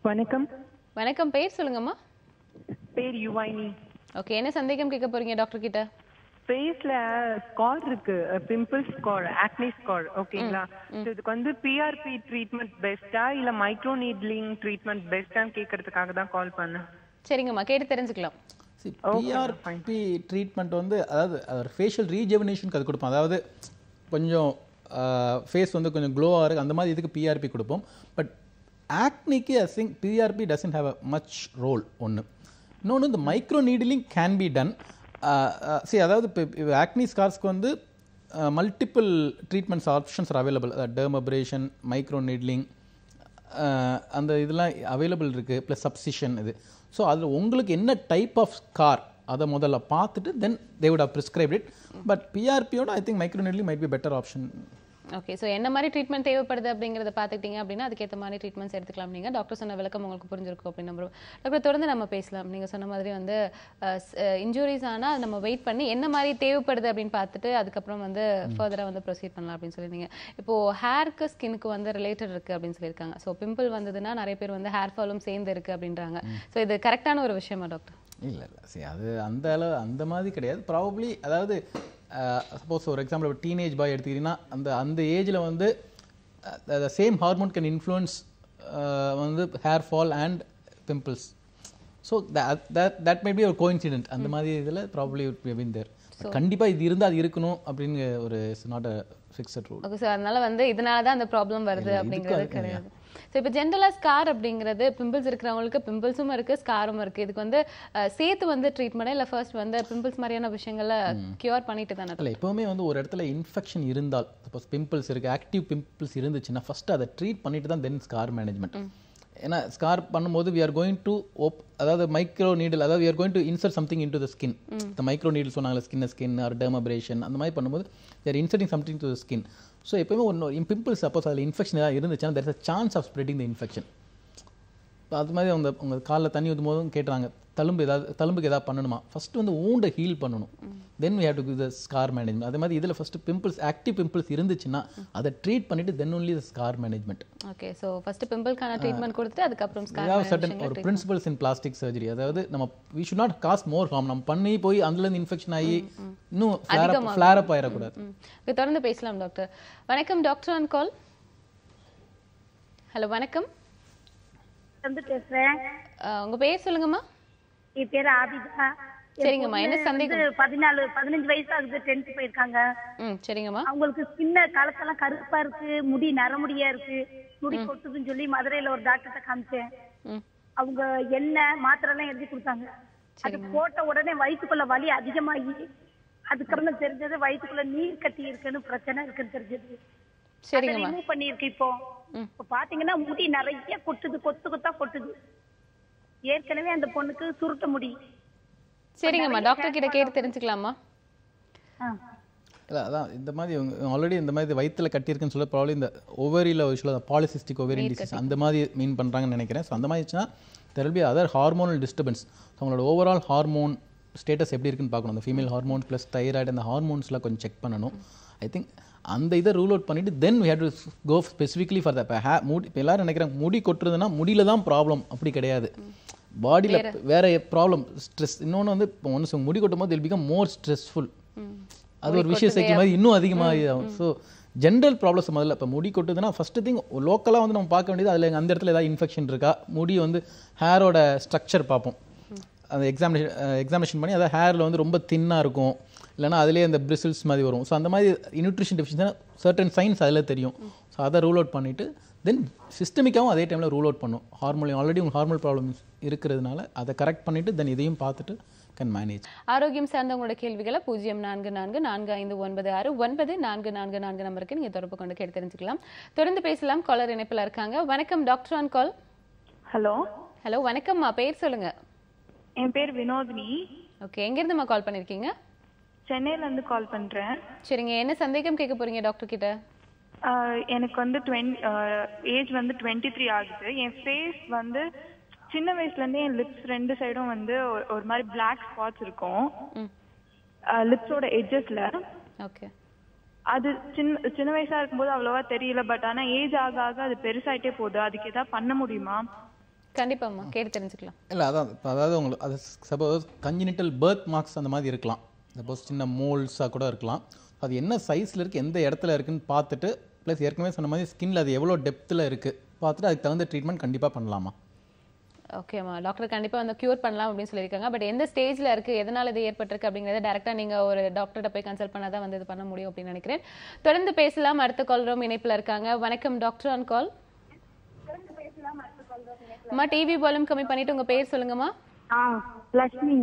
வணக்கம். வணக்கம், பேர் சொல்லுங்கம்மா. பேர் யுவாயினி. ஓகே, என்ன சந்தேகம் கேட்க போறீங்க டாக்டர் கிட்ட? ஃபேஸ்ல ஸ்கார் இருக்கு, பிம்பிள்ஸ் ஸ்கார், ஆக்னி ஸ்கார். ஓகேங்களா? இதுக்கு வந்து பிஆர்பி ட்ரீட்மெண்ட் பெஸ்டா இல்ல மைக்ரோ நீட்லிங் ட்ரீட்மெண்ட் பெஸ்டான்னு கேக்குறதுக்காக தான் கால் பண்ணேன். சரிங்கம்மா, கேட்டு தெரிஞ்சுக்கலாம். பிஆர்பி ட்ரீட்மெண்ட் வந்து அதாவது ஃபேஷியல் ரீஜெவனேஷனுக்கு அது கொடுப்போம். அதாவது கொஞ்சம் ஃபேஸ் வந்து கொஞ்சம் க்ளோவாக இருக்குது அந்த மாதிரி இதுக்கு பிஆர்பி கொடுப்போம். பட் ஆக்னிக்கு I think PRP doesn't have a much role. ஒன்று. இன்னொன்று, இந்த micro needling can be done. சரி, அதாவது இப்போ ஆக்னி ஸ்கார்ஸ்க்கு வந்து multiple treatments options are available. Dermabrasion, micro needling, அந்த இதெல்லாம் அவைலபிள் இருக்குது. ப்ளஸ் சப்சிஷன் இது. ஸோ அதில் உங்களுக்கு என்ன டைப் ஆஃப் ஸ்கார் அதை முதல்ல பார்த்துட்டு then they would have prescribed it. But பிஆர்பியோட I think micro needling might be better option. Okay, so என்ன மாதிரி ட்ரீட்மெண்ட் தேவைப்படுது அப்படிங்கிறத பார்த்துக்கிட்டீங்க அப்படின்னா அதுக்கேற்ற மாதிரி ட்ரீட்மெண்ட்ஸ் எடுத்துக்கலாம். நீங்கள் டாக்டர் சொன்ன விளக்கம் உங்களுக்கு புரிஞ்சிருக்கும் அப்படின்னு நம்புறோம். டாக்டர், தொடர்ந்து நம்ம பேசலாம். நீங்கள் சொன்ன மாதிரி வந்து இன்ஜுரிஸ் ஆனால் நம்ம வெயிட் பண்ணி என்ன மாதிரி தேவைப்படுது அப்படின்னு பார்த்துட்டு அதுக்கப்புறம் வந்து ஃபர்தராக வந்து ப்ரொசீட் பண்ணலாம் அப்படின்னு சொல்லியிருந்தீங்க. இப்போது ஹேருக்கு ஸ்கின்னுக்கு வந்து ரிலேட்டட் இருக்குது அப்படின்னு சொல்லியிருக்காங்க. ஸோ பிம்பிள் வந்ததுன்னா நிறைய பேர் வந்து ஹேர் ஃபாலும் சேர்ந்து இருக்குது அப்படின்றாங்க. ஸோ இது கரெக்டான ஒரு விஷயமா டாக்டர்? இல்லை, சரி, அது அந்த அளவு அந்த மாதிரி கிடையாது. ப்ராபப்ளி அதாவது சப்போஸ் ஒரு எக்ஸாம்பிள் ஒரு டீனேஜ் பாய் எடுத்துக்கிட்டிங்கன்னா அந்த ஏஜில் வந்து சேம் ஹார்மோன் கேன் இன்ஃப்ளூயன்ஸ் வந்து hair fall and pimples. So that may be ஒரு கோஇன்சிடென்ட். அந்த மாதிரி இதில் ப்ராபப்ளி பீன் தேர். கண்டிப்பாக இது இருந்தால் அது இருக்கணும் அப்படின்னு ஒரு it's not a fixed rule. Okay sir, அதனால வந்து இதனால தான் அந்த ப்ராப்ளம் வருது அப்படிங்கிறது கிடையாது. ஸோ இப்போ ஜென்ரலாக ஸ்கார் அப்படிங்கிறது பிம்பிள்ஸ் இருக்கிறவங்களுக்கு பிம்பிள்ஸும் இருக்குது, ஸ்காரும் இருக்குது. இதுக்கு வந்து சேர்த்து வந்து ட்ரீட்மெண்ட் இல்லை ஃபர்ஸ்ட் வந்து பிம்பிள்ஸ் மாதிரியான விஷயங்களை கியூர் பண்ணிட்டு தானே? இல்லை, எப்போவுமே வந்து ஒரு இடத்துல இன்ஃபெக்ஷன் இருந்தால், சப்போஸ் பிம்பிள்ஸ் இருக்குது, ஆக்டிவ் பிம்பிள்ஸ் இருந்துச்சுன்னா ஃபஸ்ட்டு அதை ட்ரீட் பண்ணிட்டு தான் தென் ஸ்கார் மேனேஜ்மெண்ட். ஏன்னா ஸ்கார் பண்ணும்போது we are going to அதாவது மைக்ரோ நீடில், அதாவது we are going to insert something into the skin. இந்த மைக்ரோ நீடில் சொன்னாங்களே, ஸ்கின் ஆர் டெர்மபிரேஷன் அந்த மாதிரி பண்ணும்போது they are inserting something to the skin. So எப்போயுமே ஒன்று பிம்பிள்ஸ் சப்போஸ் அதில் இன்ஃபெக்ஷன் ஏதாவது இருந்துச்சுன்னா there is a chance of spreading the infection. இப்போ அது மாதிரி உங்கள் காலில் தண்ணி ஊற்றும் போதும் கேட்டுறாங்க, தழும்புக்கு ஏதாவது பண்ணணுமா? ஃபஸ்ட்டு வந்து ஊண்டை ஹீல் பண்ணணும். தென் we have to give the scar management. அதே மாதிரி இதில் ஃபஸ்ட்டு பிம்பிள்ஸ், ஆக்டிவ் பிம்பிள்ஸ் இருந்துச்சுன்னா அதை ட்ரீட் பண்ணிட்டு then only the scar management. Okay, so first பிம்பிள்கான ட்ரீட்மெண்ட் கொடுத்துட்டு அதுக்கப்புறம் ஸ்கார் மேனேஜ்மெண்ட். சர்டன் ஒரு பிரின்சிபல்ஸ் இன் பிளாஸ்டிக் சர்ஜரி. அதாவது நம்ம we should not cause more harm. நம்ம பண்ணி போய் அதுலேருந்து இன்ஃபெக்ஷன் ஆகி இன்னும் ஃப்ளேர் அப் ஆயிடக்கூடாது. தொடர்ந்து பேசலாம் டாக்டர். வணக்கம், டாக்டர் ஆன் கால். ஹலோ, வணக்கம். பேசுறேன். உங்க பேர் சொல்லுங்கம்மா. என் பேர் ஆபிதா. சரிங்கம்மா, என்ன சந்தேகம்? 15 வயசு ஆகுது, 10th போயிருக்காங்க. சரிங்கம்மா. அவங்களுக்கு சின்ன காலத்தெல்லாம் கருப்பா இருக்கு, முடி நரமுடியா இருக்கு, முடி கொட்டுதுன்னு சொல்லி மதுரையில ஒரு டாக்டர்கிட்ட காமிச்சேன். அவங்க எண்ணெய் மாத்திரை எல்லாம் எழுதி கொடுத்தாங்க. அது போட்ட உடனே வயிற்றுக்குள்ள வலி அதிகமாகி அதுக்கப்புறம் தெரிஞ்சது வயிற்றுக்குள்ள நீர் கட்டி இருக்குன்னு பிரச்சனை இருக்குன்னு தெரிஞ்சது. சரிங்கம்மா, ரிமூவ் பண்ணிருக்கு. இப்போ பாத்தீங்கன்னா முடி நிறைய கொட்டுது, கொத்து கொத்தா கொட்டுது. ஏற்கனவே அந்த பொண்ணுக்கு சுருட்ட முடி. சரிங்கம்மா, டாக்டர் கிட்ட கேட்டு தெரிஞ்சுக்கலாமா? இல்லை, அதான் இந்த மாதிரி ஆல்ரெடி இந்த மாதிரி வயிற்றில் கட்டியிருக்குன்னு சொல்ல ப்ராப்ளம் இந்த ஓவரியில் சொல்ல பாலிசிஸ்டிக் ஓவேரியன் டிசீஸ் அந்த மாதிரி மீன் பண்ணுறாங்கன்னு நினைக்கிறேன். ஸோ அந்த மாதிரி இருந்துச்சுன்னா there will B other hormonal disturbance. So அவங்களோட ஓவரால் ஹார்மோன் ஸ்டேட்டஸ் எப்படி இருக்குன்னு பார்க்கணும். அந்த ஃபீமேல் ஹார்மோன் ப்ளஸ் தைராய்டு அந்த ஹார்மோன்ஸ்லாம் கொஞ்சம் செக் பண்ணணும். ஐ திங்க் அந்த இதை ரூல் அவுட் பண்ணிவிட்டு தென் we have to go specifically for that. இப்போ எல்லாரும் நினைக்கிறாங்க முடி கொட்டுறதுன்னா முடியில் தான் ப்ராப்ளம். அப்படி கிடையாது, பாடியில் வேற ப்ராப்ளம், ஸ்ட்ரெஸ். இன்னொன்று வந்து இப்போ ஒன்று முடி கொட்டும் போது இல் பிகம் மோர் ஸ்ட்ரெஸ்ஃபுல். அது ஒரு விஷயம் சேர்க்கும் மாதிரி இன்னும் அதிகமாக ஆகும். ஸோ ஜென்ரல் ப்ராப்ளம்ஸ் முதல்ல இப்போ முடி கொட்டுதுன்னா ஃபஸ்ட்டு திங் லோக்கலாக வந்து நம்ம பார்க்க வேண்டியது அதில் அந்த இடத்துல ஏதாவது இன்ஃபெக்ஷன் இருக்கா. முடி வந்து ஹேரோட ஸ்ட்ரக்சர் பார்ப்போம். அந்த எக்ஸாமினேஷன் பண்ணி அதாவது ஹேரில் வந்து ரொம்ப தின்னாக இருக்கும், இல்லைனா அதிலே அந்த பிரிசில்ஸ் மாதிரி வரும். ஸோ அந்த மாதிரி நியூட்ரிஷன் டெஃபிஷியன்ஸான சர்டன் சைன்ஸ் அதில் தெரியும். ஸோ அதை ரூல் அவுட் பண்ணிவிட்டு தென் சிஸ்டமிக்காகவும் அதே டைமில் ரூல் அவுட் பண்ணும். ஆல்ரெடி உங்களுக்கு ஹார்மோன் ப்ராப்ளம்ஸ் இருக்கிறதுனால அதை கரெக்ட் பண்ணிவிட்டு தென் இதையும் பார்த்துட்டு கேன் மேனேஜ். ஆரோக்கியம் சார்ந்த உங்களோட கேள்விகளை 0444459444 நம்பருக்கு நீங்கள் தொடர்பு கொண்டு கேட்டு தெரிஞ்சுக்கலாம். தொடர்ந்து பேசலாம். காலர் இணைப்பில் இருக்காங்க. வணக்கம், doctor on call. Hello. Hello, வணக்கம்மா, பேர் சொல்லுங்க. என் பேர் வினோதினி. ஓகே, எங்கேருந்துமா கால் பண்ணியிருக்கீங்க? சென்னையில இருந்து கால் பண்றேன். சரிங்க, என்ன சந்தேகம் கேட்க போறீங்க டாக்டர் கிட்ட? எனக்கு வந்து ஏஜ் வந்து 23 ஆகுது. என் ஃபேஸ் வந்து சின்ன வயசுல இருந்தே என் லிப்ஸ் 2 சைடும் வந்து ஒரு மாதிரி பிளாக் ஸ்பாட்ஸ் இருக்கும் லிப்ஸோட எட்ஜஸ்ல. ஓகே. அது சின்ன வயசா இருக்கும்போது அவ்வளவா தெரியல, பட் ஆனா ஏஜ் ஆக ஆக அது பெருசாயிட்டே போகுது. அதுக்கு ஏதாவது பண்ண முடியுமா? கண்டிப்பாம்மா, கேட்டு தெரிஞ்சுக்கலாம். இல்லை, அதாவது உங்களுக்கு அது சப்போஸ் கன்ஜினிட்டல் பர்த் மார்க்ஸ் அந்த மாதிரி இருக்கலாம். சப்போஸ் சின்ன மோல்ஸாக கூட இருக்கலாம். அது என்ன சைஸில் இருக்குது, எந்த இடத்துல இருக்குன்னு பார்த்துட்டு, ப்ளஸ் ஏற்கனவே சொன்ன மாதிரி ஸ்கின்ல அது எவ்வளோ டெப்த்தில் இருக்குது பார்த்துட்டு அதுக்கு தகுந்த ட்ரீட்மெண்ட் கண்டிப்பாக பண்ணலாமா. ஓகேம்மா, டாக்டர் கண்டிப்பாக வந்து க்யூர் பண்ணலாம் அப்படின்னு சொல்லியிருக்காங்க. பட் எந்த ஸ்டேஜில் இருக்குது, எதனால் இது ஏற்பட்டிருக்கு அப்படிங்கிறத டேரெக்டாக நீங்கள் ஒரு டாக்டர்கிட்ட போய் கன்சல்ட் பண்ணால் தான் வந்து இது பண்ண முடியும் அப்படின்னு நினைக்கிறேன். தொடர்ந்து பேசலாம். அடுத்த கால் ரூம் இணைப்பில் இருக்காங்க. வணக்கம் டாக்டர் ஆன் கால். அம்மா டிவி வால்யூம் கம்மி பண்ணிட்டு உங்கள் பேர் சொல்லுங்கம்மா. லட்சுமி.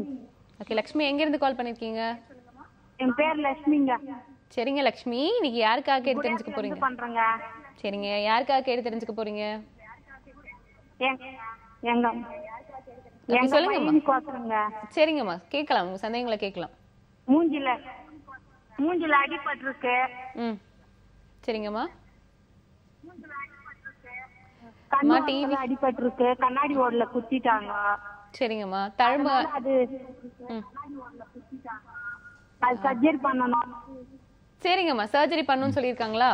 ஓகே லக்ஷ்மி, எங்கேருந்து கால் பண்ணியிருக்கீங்க? என் பேர் லட்சுமிங்க. சரிங்க லக்ஷ்மி, இன்னைக்கு யாருக்காக கேட்டு தெரிஞ்சுக்க போறீங்க? பண்றேங்க. சரிங்க, யாருக்காக கேட்டு தெரிஞ்சுக்க போறீங்க? சொல்லுங்கம்மா. சரிங்கம்மா, கேட்கலாம், உங்க சந்தேகங்களை கேட்கலாம். மூஞ்சில அடிபட்டிருக்கு. சரிங்கம்மா. அடிபட்டிருக்கு, கண்ணாடி ஓடல குத்திட்டாங்க. சரிங்கம்மா. தழும்பு அது சர்ஜரி பண்ணணும். சரிங்கம்மா, சர்ஜரி பண்ணணும்னு சொல்லியிருக்காங்களா?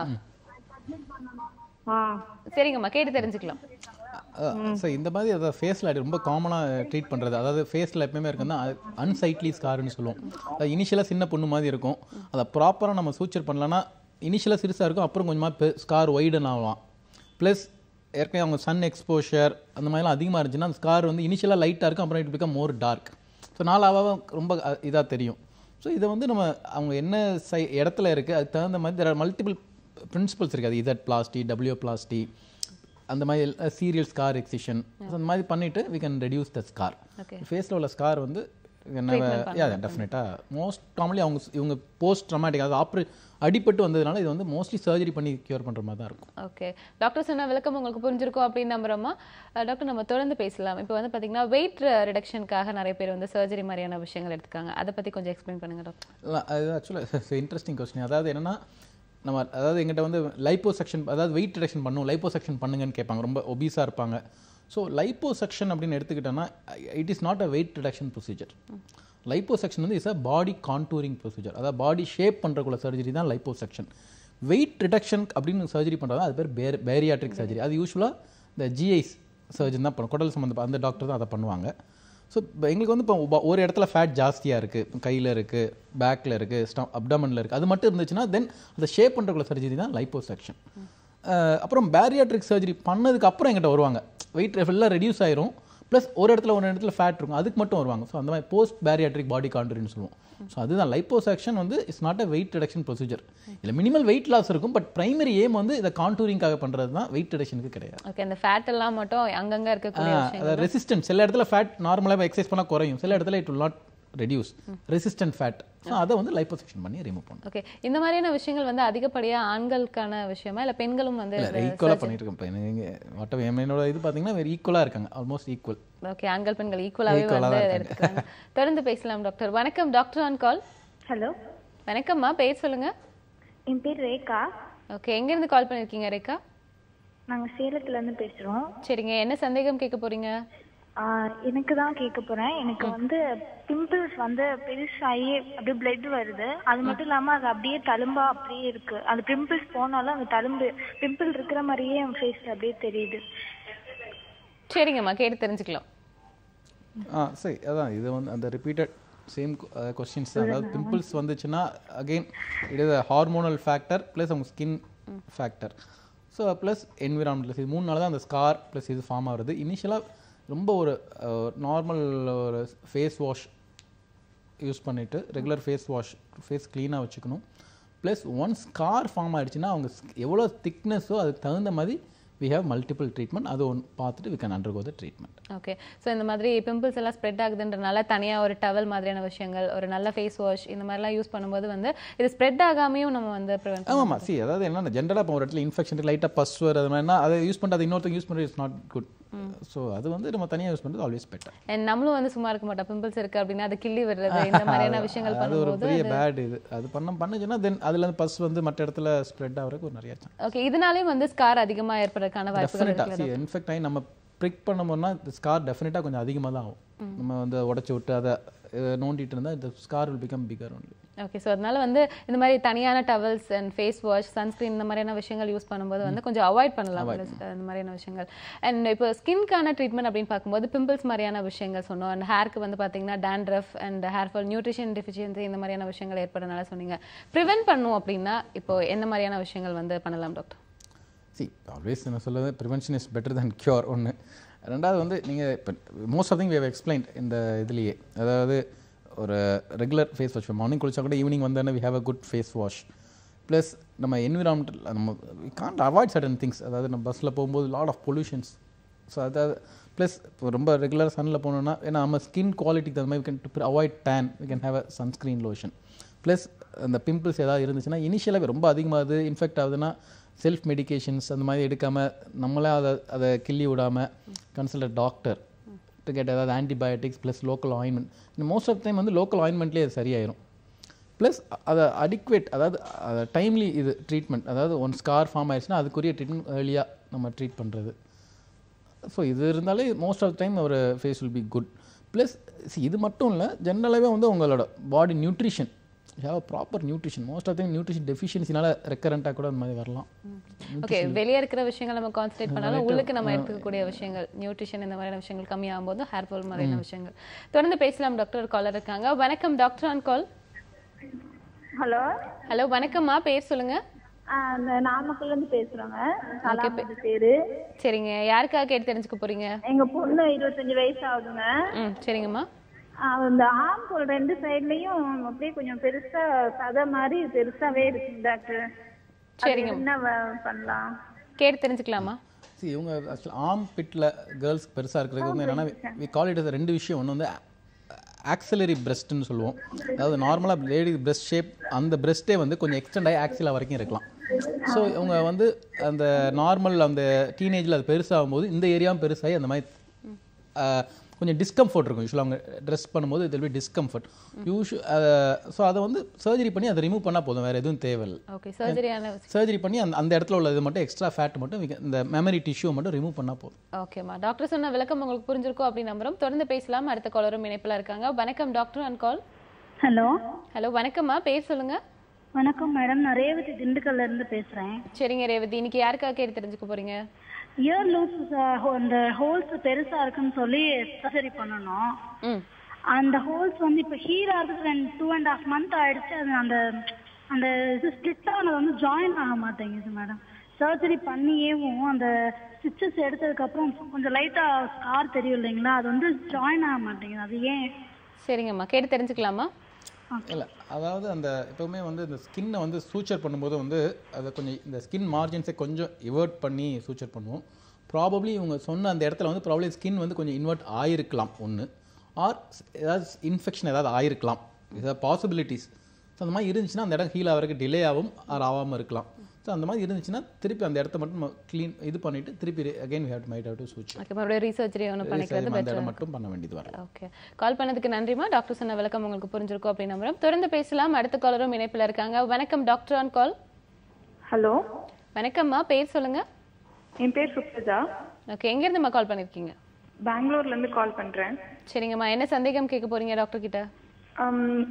சரிங்கம்மா, கேட்டு தெரிஞ்சுக்கலாம். சார் இந்த மாதிரி அதாவது ஃபேஸில் ரொம்ப காமனாக ட்ரீட் பண்ணுறது, அதாவது ஃபேஸில் எப்பயுமே இருக்குன்னா அன்சைட்லி ஸ்கார்னு சொல்லுவோம். அது இனிஷியலாக சின்ன பொண்ணு மாதிரி இருக்கும், அதை ப்ராப்பராக நம்ம சூச்சர் பண்ணலன்னா இனிஷியலாக சிறுசாக இருக்கும், அப்புறம் கொஞ்சமாக ஸ்கார் ஒய்டன் ஆகலாம். ப்ளஸ் ஏற்கனவே அவங்க சன் எக்ஸ்போஷர் அந்த மாதிரிலாம் அதிகமாக இருந்துச்சுன்னா அந்த ஸ்கார் வந்து இனிஷியலாக லைட்டாக இருக்கும், அப்புறம் it become more dark. So நாளாக ரொம்ப இதாக தெரியும். ஸோ இதை வந்து நம்ம அவங்க என்ன இடத்துல இருக்குது அதுக்கு தகுந்த மாதிரி there are multiple பிரின்சிபல்ஸ் இருக்குது. அது இசட் பிளாஸ்டி, டபிள்யூ பிளாஸ்டி, அந்த மாதிரி சீரியல் ஸ்கார் எக்ஸிஷன், அந்த மாதிரி பண்ணிவிட்டு we can reduce the scar. ஃபேஸில் உள்ள ஸ்கார் வந்து டெஃபினட்டாக மோஸ்ட் காமன்லி இவங்க போஸ்ட் ட்ராமாட்டிக், அதாவது அடிபட்டு வந்ததுனால இது வந்து மோஸ்ட்லி சர்ஜரி பண்ணி கியூர் பண்ணுற மாதிரி தான் இருக்கும். ஓகே டாக்டர் சொன்ன விளக்கம் உங்களுக்கு புரிஞ்சிருக்கும் அப்படின்னு நம்புறோமா? டாக்டர் நம்ம தொடர்ந்து பேசலாம். இப்போ வந்து பார்த்தீங்கன்னா வெயிட் ரிடக்ஷனுக்காக நிறைய பேர் வந்து சர்ஜரி மாதிரியான விஷயங்கள் எடுத்துக்காங்க, அதை பற்றி கொஞ்சம் எக்ஸ்பிளைன் பண்ணுங்க டாக்டர். இல்லை அது ஆக்சுவலாக இன்ட்ரெஸ்டிங் கொஸ்டின். அதாவது என்னென்னா நம்ம அதாவது எங்கிட்ட வந்து லைப்போசெக்ஷன், அதாவது வெயிட் ரிடக்ஷன் பண்ணும், லைப்போசெக்ஷன் பண்ணுங்கன்னு கேட்பாங்க, ரொம்ப ஒபீஸாக இருப்பாங்க. ஸோ லைப்போசெக்ஷன் அப்படின்னு எடுத்துக்கிட்டோன்னா it is not a weight reduction procedure. Liposuction வந்து is a body contouring procedure, அதாவது பாடி ஷேப் பண்ணுறக்குள்ள சர்ஜரி தான் லைப்போசெக்ஷன். வெயிட் ரிடக்ஷன் அப்படின்னு சர்ஜரி பண்ணுறது அது பேர் பேரியாட்ரிக் சர்ஜரி. அது யூஸ்வலாக இந்த ஜிஐஸ் சர்ஜன் தான் பண்ணும், குடல் சம்மந்த அந்த டாக்டர் தான் அதை பண்ணுவாங்க. ஸோ இப்போ எங்களுக்கு வந்து இப்போ ஒரு இடத்துல ஃபேட் ஜாஸ்தியாக இருக்குது, கையில் இருக்குது, பேக்கில் இருக்குது, அப்டமனில் இருக்குது, அது மட்டும் இருந்துச்சுன்னா தென் அந்த ஷேப் பண்ணுறக்குள்ள சர்ஜரி தான் லைப்போசெக்ஷன். அப்புறம் பேரியாட்ரிக் சர்ஜரி பண்ணதுக்கு அப்புறம் எங்கிட்ட வருவாங்க, வெயிட் ஃபுல்லாக ரெடியூஸ் ஆயிரும், ப்ளஸ் ஒரு இடத்துல ஃபேட் இருக்கும், அதுக்கு மட்டும் வருவாங்க. ஸோ அந்த மாதிரி போஸ்ட் பேரியாட்ரிக் பாடி கான்டூரிங்னு சொல்லுவோம். ஸோ அதுதான் லைப்போசெக்ஷன் வந்து it's not a weight reduction procedure. இல்லை மினிமல் வெயிட் லாஸ் இருக்கும், பட் பிரைமரி எய்ம் வந்து இதை கான்டூரிங்காக பண்ணுறது தான், வெயிட் ரிடக்ஷனுக்கு கிடையாது. ஓகே, அந்த ஃபேட் எல்லாம் மட்டும் அங்கங்கே இருக்கக்கூடிய ரெசிஸ்டன்ஸ், சில இடத்துல ஃபேட் நார்மலாக எக்ஸசைஸ் பண்ணால் குறையும், சில இடத்துல it will not reduce resistant fat. So அதை வந்து லைப்போசெக்ஷன் பண்ணி ரிமூவ் பண்ணும். ஓகே, இந்த மாதிரியான விஷயங்கள் வந்து அதிகப்படியாக ஆண்களுக்கான விஷயமா இல்லை பெண்களும் வந்து ஈக்குவலாக பண்ணிட்டு இருக்கோம். என்னோட இது பார்த்தீங்கன்னா வெரி ஈக்குவலாக இருக்காங்க, ஆல்மோஸ்ட் ஈக்குவல். ஓகே, ஆண்கள் பெண்கள் ஈக்குவலாகவே வந்து எடுத்துக்கிறாங்க. தொடர்ந்து பேசலாம் டாக்டர். வணக்கம் டாக்டர் ஆன் கால். ஹலோ வணக்கம்மா, பேர் சொல்லுங்க. என் பேர் ரேகா. ஓகே, எங்கேருந்து கால் பண்ணியிருக்கீங்க ரேகா? நாங்கள் சேலத்துலேருந்து பேசுகிறோம். சரிங்க, என்ன சந்தேகம் கேட்க போறீங்க? எனக்கு தான் கேட்க போறேன். எனக்கு வந்து பிம்பிள்ஸ் வந்து பெருசாகி அப்படியே பிளட் வருது, அது மட்டும் இல்லாமல் அது அப்படியே தழும்பா அப்படியே இருக்கு. அந்த பிம்பிள்ஸ் போனாலும் அந்த தழும்பு பிம்பிள் இருக்கிற மாதிரியே என் ஃபேஸ்ல அப்படியே தெரியுது. சரிங்கம்மா, கேட்டு தெரிஞ்சுக்கலாம். சரி, அதான் இது வந்து அந்த ரிப்பீட்டட் சேம் கொஸ்டின்ஸ் தான். அதாவது பிம்பிள்ஸ் வந்துச்சுன்னா again it is a hormonal factor plus அவங்க skin factor. So plus environmental, இது 3 நாள் தான் அந்த ஸ்கார் ப்ளஸ் இது ஃபார்ம் ஆகுறது. இனிஷியலாக ரொம்ப ஒரு நார்மல் ஒரு ஃபேஸ் வாஷ் யூஸ் பண்ணிவிட்டு ரெகுலர் ஃபேஸ் வாஷ், ஃபேஸ் க்ளீனாக வச்சுக்கணும். ப்ளஸ் ஒன்ஸ் ஸ்கார் ஃபார்ம் ஆகிடுச்சுன்னா அவங்க எவ்வளோ திக்னஸோ அதுக்கு தகுந்த மாதிரி we have multiple treatment, அது ஒன்று பார்த்துட்டு we can undergo the treatment. Okay, so இந்த மாதிரி பிம்பிள்ஸ் எல்லாம் ஸ்ப்ரெட் ஆகுதுன்றனால தனியாக ஒரு டவல் மாதிரியான விஷயங்கள், ஒரு நல்ல ஃபேஸ் வாஷ் இந்த மாதிரிலாம் யூஸ் பண்ணும்போது வந்து இது ஸ்ப்ரெட் ஆகாமையும் நம்ம வந்து ப்ரிவென்ட். ஆமாம், சி அதாவது என்னென்ன ஜென்ரலாக இப்போ ஒரு இடத்துல இன்ஃபெக்ஷன் லைட்டாக பஸ் வர அது மாதிரினா அதை யூஸ் பண்ணுறது இன்னொருத்தங்க யூஸ் பண்ணுறது இட்ஸ் நாட் குட். ஸோ அது வந்து நம்ம தனியாக யூஸ் பண்ணுறது ஆல்வேஸ் பெட்டர். அண்ட் நம்மளும் வந்து சும்மா இருக்க மாட்டோம், பிம்பிள்ஸ் இருக்குது அப்படின்னா அதை கிள்ளி விடுறது இந்த மாதிரியான விஷயங்கள் பண்ணும்போது அது ஒரு பெரிய பேட். இது அது பண்ணுச்சுன்னா தென் அதில் பஸ் வந்து மற்ற இடத்துல ஸ்ப்ரெட் ஆகிறதுக்கு ஒரு நிறைய சான்ஸ். ஓகே, இதனாலேயும் வந்து ஸ்கார் அதிகமாக ஏற்படுறதுக்கான வாய்ப்புகள் இருக்கு. இன்ஃபெக்ட் ஆகி நம்ம ப்ரிக் பண்ணும்போதுனா ஸ்கார் டெஃபினட்டாக கொஞ்சம் அதிகமாக தான் ஆகும். நம்ம வந்து உடச்சி விட்டு அதை நோண்டிட்டு இருந்தால் இந்த scar will become bigger only. Okay. So அதனால வந்து இந்த மாதிரி தனியான towels and face wash, sunscreen இந்த மாதிரியான விஷயங்கள் யூஸ் பண்ணும்போது வந்து கொஞ்சம் அவாய்ட் பண்ணலாம் இந்த மாதிரியான விஷயங்கள். அண்ட் இப்போ ஸ்கின்கான ட்ரீட்மெண்ட் அப்படின்னு பார்க்கும்போது பிம்பிள்ஸ் மாதிரியான விஷயங்கள் சொன்னோம். அண்ட் ஹேருக்கு வந்து பார்த்தீங்கன்னா dandruff and hair fall, nutrition deficiency இந்த மாதிரியான விஷயங்கள் ஏற்படுறதுனால சொன்னீங்க. ப்ரிவென்ட் பண்ணும் அப்படின்னா இப்போ என்ன மாதிரியான விஷயங்கள் வந்து பண்ணலாம் டாக்டர்? ஆல்வேஸ் நான் சொல்லுவது prevention is better than cure. ஒன்று. ரெண்டாவது வந்து நீங்கள் இப்போ most of thing we have explained இந்த இதுலேயே, அதாவது ஒரு ரெகுலர் ஃபேஸ் வாஷ் மார்னிங் குளிச்சா கூட ஈவினிங் வந்தோடனே we have a good face wash. Plus நம்ம என்விரான்மெண்டல் நம்ம we can't avoid certain things. அதாவது நம்ம பஸ்ஸில் போகும்போது லாட் ஆஃப் பொல்யூஷன்ஸ். ஸோ அதாவது ப்ளஸ் இப்போ ரொம்ப ரெகுலர் சன்னில் போனோம்னா ஏன்னா நம்ம ஸ்கின் குவாலிட்டிக்கு தகுந்த மாதிரி we can avoid tan, we can have a sunscreen lotion. Plus அந்த பிம்பிள்ஸ் ஏதாவது இருந்துச்சுன்னா இனிஷியலாக ரொம்ப அதிகமாகுது இன்ஃபெக்ட் ஆகுதுன்னா செல்ஃப் மெடிக்கேஷன்ஸ் அந்த மாதிரி எடுக்காமல் நம்மளே அதை கிள்ளி விடாமல் கன்சல்ட் டாக்டர் டு கெட் ஏதாவது ஆன்டிபயோட்டிக்ஸ் ப்ளஸ் லோக்கல் ஆயின்மெண்ட். இந்த மோஸ்ட் ஆஃப் டைம் வந்து லோக்கல் ஆயின்மெண்ட்லேயே அது சரியாயிரும். ப்ளஸ் அதை அடிக்வேட், அதாவது அதை டைம்லி இது ட்ரீட்மெண்ட், அதாவது ஒன் ஸ்கார் ஃபார்ம் ஆயிடுச்சுன்னா அதுக்குரிய ட்ரீட்மெண்ட் ஏர்லியாக நம்ம ட்ரீட் பண்ணுறது. ஸோ இது இருந்தாலே மோஸ்ட் ஆஃப் டைம் ஒரு face will be good. Plus இது மட்டும் இல்லை, ஜென்ரலாகவே வந்து உங்களோட body nutrition have proper nutrition. Most of time nutrition டெஃபிஷியன்சினால ரெக்கரண்ட்டாக கூட அந்த மாதிரி வரலாம். ஓகே. வெளியே இருக்கிற விஷயங்கள் நம்ம கான்சன்ட்ரேட் பண்ணாலும் உள்ளுக்கு நம்ம எடுத்துக்கக்கூடிய விஷயங்கள் நியூட்ரிஷன் இந்த மாதிரியான விஷயங்கள் கம்மியாகும் போது ஹேர் ஃபால் மாதிரியான விஷயங்கள். தொடர்ந்து பேசலாம் டாக்டர். ஒரு காலர் இருக்காங்க. வணக்கம் doctor on call. Hello hello வணக்கம்மா, பேர் சொல்லுங்க. நாமக்கல்ல இருந்து பேசுறோங்க. பேரு சரிங்க. யாருக்காக கேட்டு தெரிஞ்சுக்க போறீங்க? எங்க பொண்ணு 25 வயசு ஆகுதுங்க. சரிங்கம்மா. அந்த ஆம் ரெண்டு சைட்லயும் அப்படியே கொஞ்சம் பெருசா சதை மாதிரி பெருசாவே இருக்கு டாக்டர். சரிங்க. என்ன பண்ணலாம் கேட்டு தெரிஞ்சுக்கலாமா? இவங்க ஆர்ம் பிட்டில் கேர்ள்ஸ்க்கு பெருசாக இருக்கிறது வந்து என்னென்னா வி கால் இட் ரெண்டு விஷயம். ஒன்று வந்து ஆக்சிலரி பிரெஸ்ட்னு சொல்லுவோம். அதாவது நார்மலாக லேடி பிரெஸ்ட் ஷேப், அந்த பிரெஸ்ட்டே வந்து கொஞ்சம் எக்ஸ்டெண்ட் ஆகி ஆக்சிலா வரைக்கும் இருக்கலாம். ஸோ இவங்க வந்து அந்த நார்மல் அந்த டீனேஜில் அது பெருசாகும் போது இந்த ஏரியாவும் பெருசாகி அந்த மாதிரி கொஞ்சம் டிஸ்கம்ஃபர்ட் இருக்கும். யூஸ்வலாக அவங்க ட்ரெஸ் பண்ணும்போது இதில் போய் டிஸ்கம்ஃபர்ட் ஸோ அதை வந்து சர்ஜரி பண்ணி அதை ரிமூவ் பண்ணால் போதும், வேறு எதுவும் தேவையில்லை. ஓகே. சர்ஜரி பண்ணி அந்த இடத்துல உள்ளது மட்டும் எக்ஸ்ட்ரா ஃபேட் மட்டும் இந்த மெமரி டிஷ்யூ மட்டும் ரிமூவ் பண்ணால் போதும். ஓகேம்மா. டாக்டர் சொன்ன விளக்கம் உங்களுக்கு புரிஞ்சிருக்கும் அப்படின்னு நம்புறோம். தொடர்ந்து பேசலாம். அடுத்த காலரும் இணைப்பில் இருக்காங்க. வணக்கம் doctor on call. Hello hello வணக்கம்மா, பேர் சொல்லுங்க. வணக்கம் மேடம், நான் ரேவதி திண்டுக்கல்ல இருந்து பேசுறேன். சரிங்க ரேவதி, இன்னைக்கு யாருக்காக கேட்டு தெரிஞ்சுக்க போறீங்க? இயர் லூப்ஸ் அந்த ஹோல்ஸ் பெருசா இருக்குன்னு சொல்லி சர்ஜரி பண்ணணும். அந்த ஹோல்ஸ் வந்து இப்ப ஹீல் ஆகுது 2.5 month ஆயிடுச்சு. அது அந்த அந்த இது ஸ்ப்ளிட் ஆனது வந்து ஜாயின் ஆக மாட்டேங்குது மேடம். சர்ஜரி பண்ணியேவும் அந்த ஸ்டிச்சஸ் எடுத்ததுக்கு அப்புறம் கொஞ்சம் லைட்டா ஸ்கார் தெரியும் இல்லைங்களா, அது வந்து ஜாயின் ஆக மாட்டேங்குது. அது ஏன்? சரிங்கம்மா, கேட்டு தெரிஞ்சுக்கலாமா? இல்லை, அதாவது அந்த எப்போவுமே வந்து இந்த ஸ்கின்னை வந்து சூச்சர் பண்ணும்போது வந்து அதை கொஞ்சம் இந்த ஸ்கின் மார்ஜின்ஸை கொஞ்சம் இவர்ட் பண்ணி சூச்சர் பண்ணுவோம். ப்ராபப்ளி இவங்க சொன்ன அந்த இடத்துல வந்து ப்ராபப்ளி ஸ்கின் வந்து கொஞ்சம் இன்வெர்ட் ஆகிருக்கலாம் ஒன்று, ஆர் ஏதாவது இன்ஃபெக்ஷன் ஏதாவது ஆகிருக்கலாம், ஏதாவது பாசிபிலிட்டிஸ். ஸோ அந்த மாதிரி இருந்துச்சுன்னா அந்த இடம் ஹீல் ஆகிறதுக்கு டிலே ஆகும் ஆர் ஆகாமல் இருக்கலாம். ஸோ அந்த மாதிரி இருந்துச்சுன்னா திருப்பி அந்த இடத்த மட்டும் க்ளீன் இது பண்ணிவிட்டு திருப்பி again we have to suture. Okay, மறுபடியும் ரீசர்ஜரி ஒன்று பண்ணிக்கிறது அந்த இடம் மட்டும் பண்ண வேண்டியது வரும். ஓகே, கால் பண்ணதுக்கு நன்றிமா. டாக்டர் சொன்ன விளக்கம் உங்களுக்கு புரிஞ்சிருக்கும் அப்படின்னு நம்புறோம். தொடர்ந்து பேசலாம். அடுத்த காலரும் இணைப்பில் இருக்காங்க. வணக்கம் டாக்டர் ஆன் கால். ஹலோ வணக்கம்மா, பேர் சொல்லுங்க. என் பேர் சுப்ரஜா. ஓகே, எங்கேருந்துமா கால் பண்ணியிருக்கீங்க? பெங்களூர்ல இருந்து கால் பண்றேன். சரிங்கம்மா, என்ன சந்தேகம் கேட்க போறீங்க டாக்டர் கிட்ட?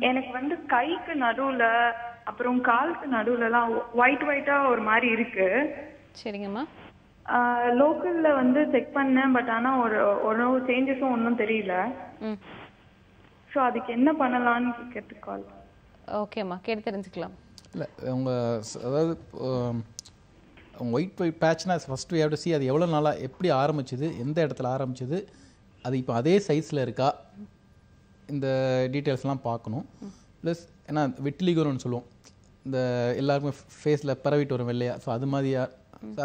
எனக்கு வந்து கைக்கு நடுவுல அப்புறம் காலுக்கு நடுவுலலாம் ஒயிட்டா ஒரு மாதிரி இருக்கு. சரிங்கம்மா. லோக்கல்ல வந்து செக் பண்ணேன், பட் ஆனா ஒரு சேஞ்சஸும் ஒன்றும் தெரியல. ஸோ அதுக்கு என்ன பண்ணலாம்னு கேட்கறதுக்கு கால். ஓகேம்மா, கேட்டு தெரிஞ்சுக்கலாம். இல்லை அதாவது ஒயிட் பேட்ச்னா first we have to see அது எவ்வளோ நாளாக எப்படி ஆரம்பிச்சுது, எந்த இடத்துல ஆரம்பிச்சுது, அது இப்போ அதே சைஸில் இருக்கா, இந்த டீட்டெயில்ஸ்லாம் பார்க்கணும். ப்ளஸ் ஏன்னா விட்லிகோன்னு சொல்லுவோம், இந்த எல்லாருக்குமே ஃபேஸில் பரவிட்டு வரும் வெள்ளையா, ஸோ அது மாதிரியா,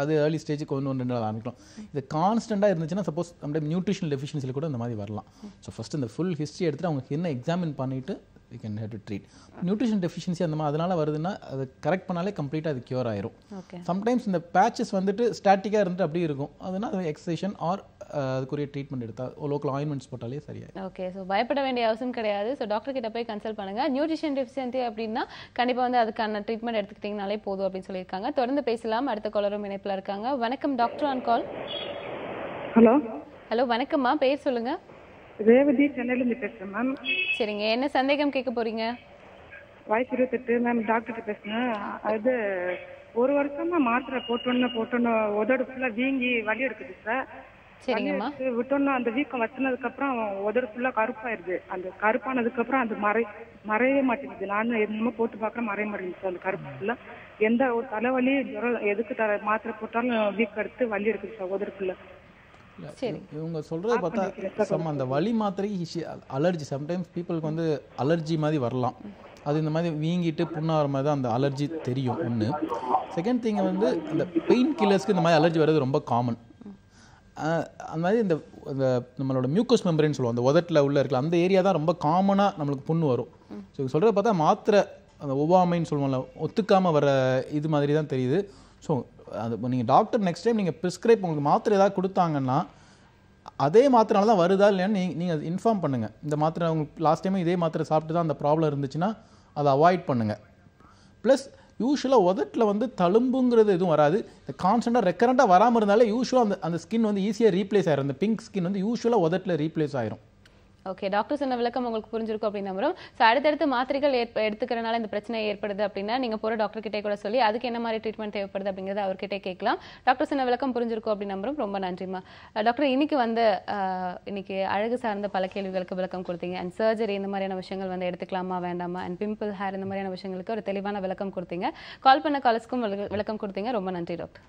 அது ஏர்லி ஸ்டேஜுக்கு 1-2 நாள் ஆரம்பிக்கலாம். இது கான்ஸ்டண்ட்டாக இருந்துச்சுன்னா சப்போஸ் நம்ம நியூட்ரிஷனல் டெஃபிஷியன்சியில் கூட இந்த மாதிரி வரலாம். ஸோ ஃபஸ்ட்டு இந்த ஃபுல் ஹிஸ்ட்ரி எடுத்துகிட்டு அவங்க என்ன எக்ஸாமின் பண்ணிவிட்டு we can have to treat. Nutrition deficiency அந்த மாதிரி அதனால் வருதுன்னா அதை கரெக்ட் பண்ணாலே கம்ப்ளீட்டாக அது க்யூர் ஆயிரும். சம்டைம்ஸ் இந்த பேச்சஸ் வந்துட்டு ஸ்டாட்டிக்காக இருந்துட்டு அப்படியே இருக்கும், அதனால் அது எக்ஸசைஷன் ஆர் அதுக்குரிய ட்ரீட்மெண்ட் எடுத்தால் லோக்கல் ஆயின்மெண்ட்ஸ் போட்டாலே சரியாயிடும். ஓகே, ஸோ பயப்பட வேண்டிய அவசியம் கிடையாது. ஸோ டாக்டர் கிட்ட போய் கன்சல்ட் பண்ணுங்கள். நியூட்ரிஷன் டெஃபிஷியன்சி அப்படின்னா கண்டிப்பாக வந்து அதுக்கான ட்ரீட்மெண்ட் எடுத்துக்கிட்டிங்கனாலே போதும் அப்படின்னு சொல்லியிருக்காங்க. தொடர்ந்து பேசலாம். அடுத்த காலரும் இணைப்பில் இருக்காங்க. வணக்கம் doctor on call. Hello hello வணக்கம்மா, பேர் சொல்லுங்கள். ரேவதி, சென்னையிலேருந்து பேசுகிறேன் மேம். சரிங்க, என்ன சந்தேகம் கேட்க போறீங்க? வயசு 28 மேம். டாக்டர்கிட்ட பேசினேன். அது 1 வருஷமா மாத்திரை போட்டோன்னு உதடு ஃபுல்லா வீங்கி வலி எடுக்குது சார். சரிங்கம்மா. விட்டோன்னா அந்த வீக்கம் வத்தினதுக்கு அப்புறம் உதடு ஃபுல்லா கருப்பாயிருது. அந்த கருப்பானதுக்கு அப்புறம் அது மறையவே மாட்டேங்குது. நானும் என்னமோ போட்டு பார்க்கறேன், மறைய மாட்டேங்குது சார். அந்த கருப்பு ஃபுல்லா எந்த ஒரு தலைவலி ஜுரம் எதுக்கு மாத்திரை போட்டாலும் வீக்கம் எடுத்து வலி எடுக்குது சார் உதடு ஃபுல்லா. இவங்க சொல்றதை பார்த்தா அந்த வலி மாத்திரைக்கு அலர்ஜி சம்டைம்ஸ் பீப்புளுக்கு வந்து அலர்ஜி மாதிரி வரலாம். அது இந்த மாதிரி வீங்கிட்டு புண்ணாகிற மாதிரி தான் அந்த அலர்ஜி தெரியும் ஒன்று. செகண்ட் திங் வந்து இந்த பெயின் கில்லர்ஸ்க்கு இந்த மாதிரி அலர்ஜி வர்றது ரொம்ப காமன். அந்த மாதிரி இந்த நம்மளோட மியூக்கஸ் மெம்பரேன்னு சொல்லுவோம், அந்த உதட்டில் உள்ள இருக்கலாம் அந்த ஏரியா தான் ரொம்ப காமனாக நம்மளுக்கு புண்ணு வரும். ஸோ சொல்கிறத பார்த்தா மாத்திரை அந்த ஒவ்வாமைன்னு சொல்லுவோம்ல, ஒத்துக்காமல் வர இது மாதிரி தான் தெரியுது. ஸோ அது நீங்கள் டாக்டர் நெக்ஸ்ட் டைம் நீங்கள் ப்ரிஸ்கிரைப் உங்களுக்கு மாத்திரை ஏதாவது கொடுத்தாங்கன்னா அதே மாத்திரைனால தான் வருதா இல்லையான்னு நீங்கள் இன்ஃபார்ம் பண்ணுங்கள். இந்த மாத்திரை உங்களுக்கு லாஸ்ட் டைமும் இதே மாத்திரை சாப்பிட்டு தான் அந்த ப்ராப்ளம் இருந்துச்சுன்னா அதை அவாய்ட் பண்ணுங்கள். ப்ளஸ் யூஸ்வலாக உதட்டில் வந்து தழும்புங்கிறது எதுவும் வராது. இந்த கான்ஸ்டண்ட்டாக ரெக்கரண்ட்டாக வராமல் இருந்தாலே யூஸ்வலாக அந்த ஸ்கின் வந்து ஈஸியாக ரீப்ளேஸ் ஆயிரும். அந்த பிங்க் ஸ்கின் வந்து யூஸ்வலாக உதட்டில் ரீப்ளேஸ் ஆயிரும். ஓகே, டாக்டர் சொன்ன விளக்கம் உங்களுக்கு புரிஞ்சிருக்கும் அப்படின்னு நம்புறோம். ஸோ அடுத்தடுத்து மாத்திரைகள் எடுத்துக்கிறனால இந்த பிரச்சனை ஏற்படுது அப்படின்னா நீங்கள் போகிற டாக்டர் கிட்டே கூட சொல்லி அதுக்கு என்ன மாதிரி ட்ரீட்மெண்ட் தேவைப்படுது அப்படிங்கிறத அவர்கிட்டே கேட்கலாம். டாக்டர் சொன்ன விளக்கம் புரிஞ்சிருக்கும் அப்படின்னு நம்புறோம். ரொம்ப நன்றிம்மா. டாக்டர் இன்னைக்கு அழகு சார்ந்த பல கேள்விகளுக்கு விளக்கம் கொடுத்தீங்க. அண்ட் சர்ஜரி இந்த மாதிரியான விஷயங்கள் வந்து எடுத்துக்கலாமா வேண்டாமா, அண்ட் பிம்பிள் ஹேர் இந்த மாதிரியான விஷயங்களுக்கு ஒரு தெளிவான விளக்கம் கொடுத்தீங்க. கால் பண்ண காலர்ஸ்க்கும் விளக்கம் கொடுத்தீங்க. ரொம்ப நன்றி டாக்டர்.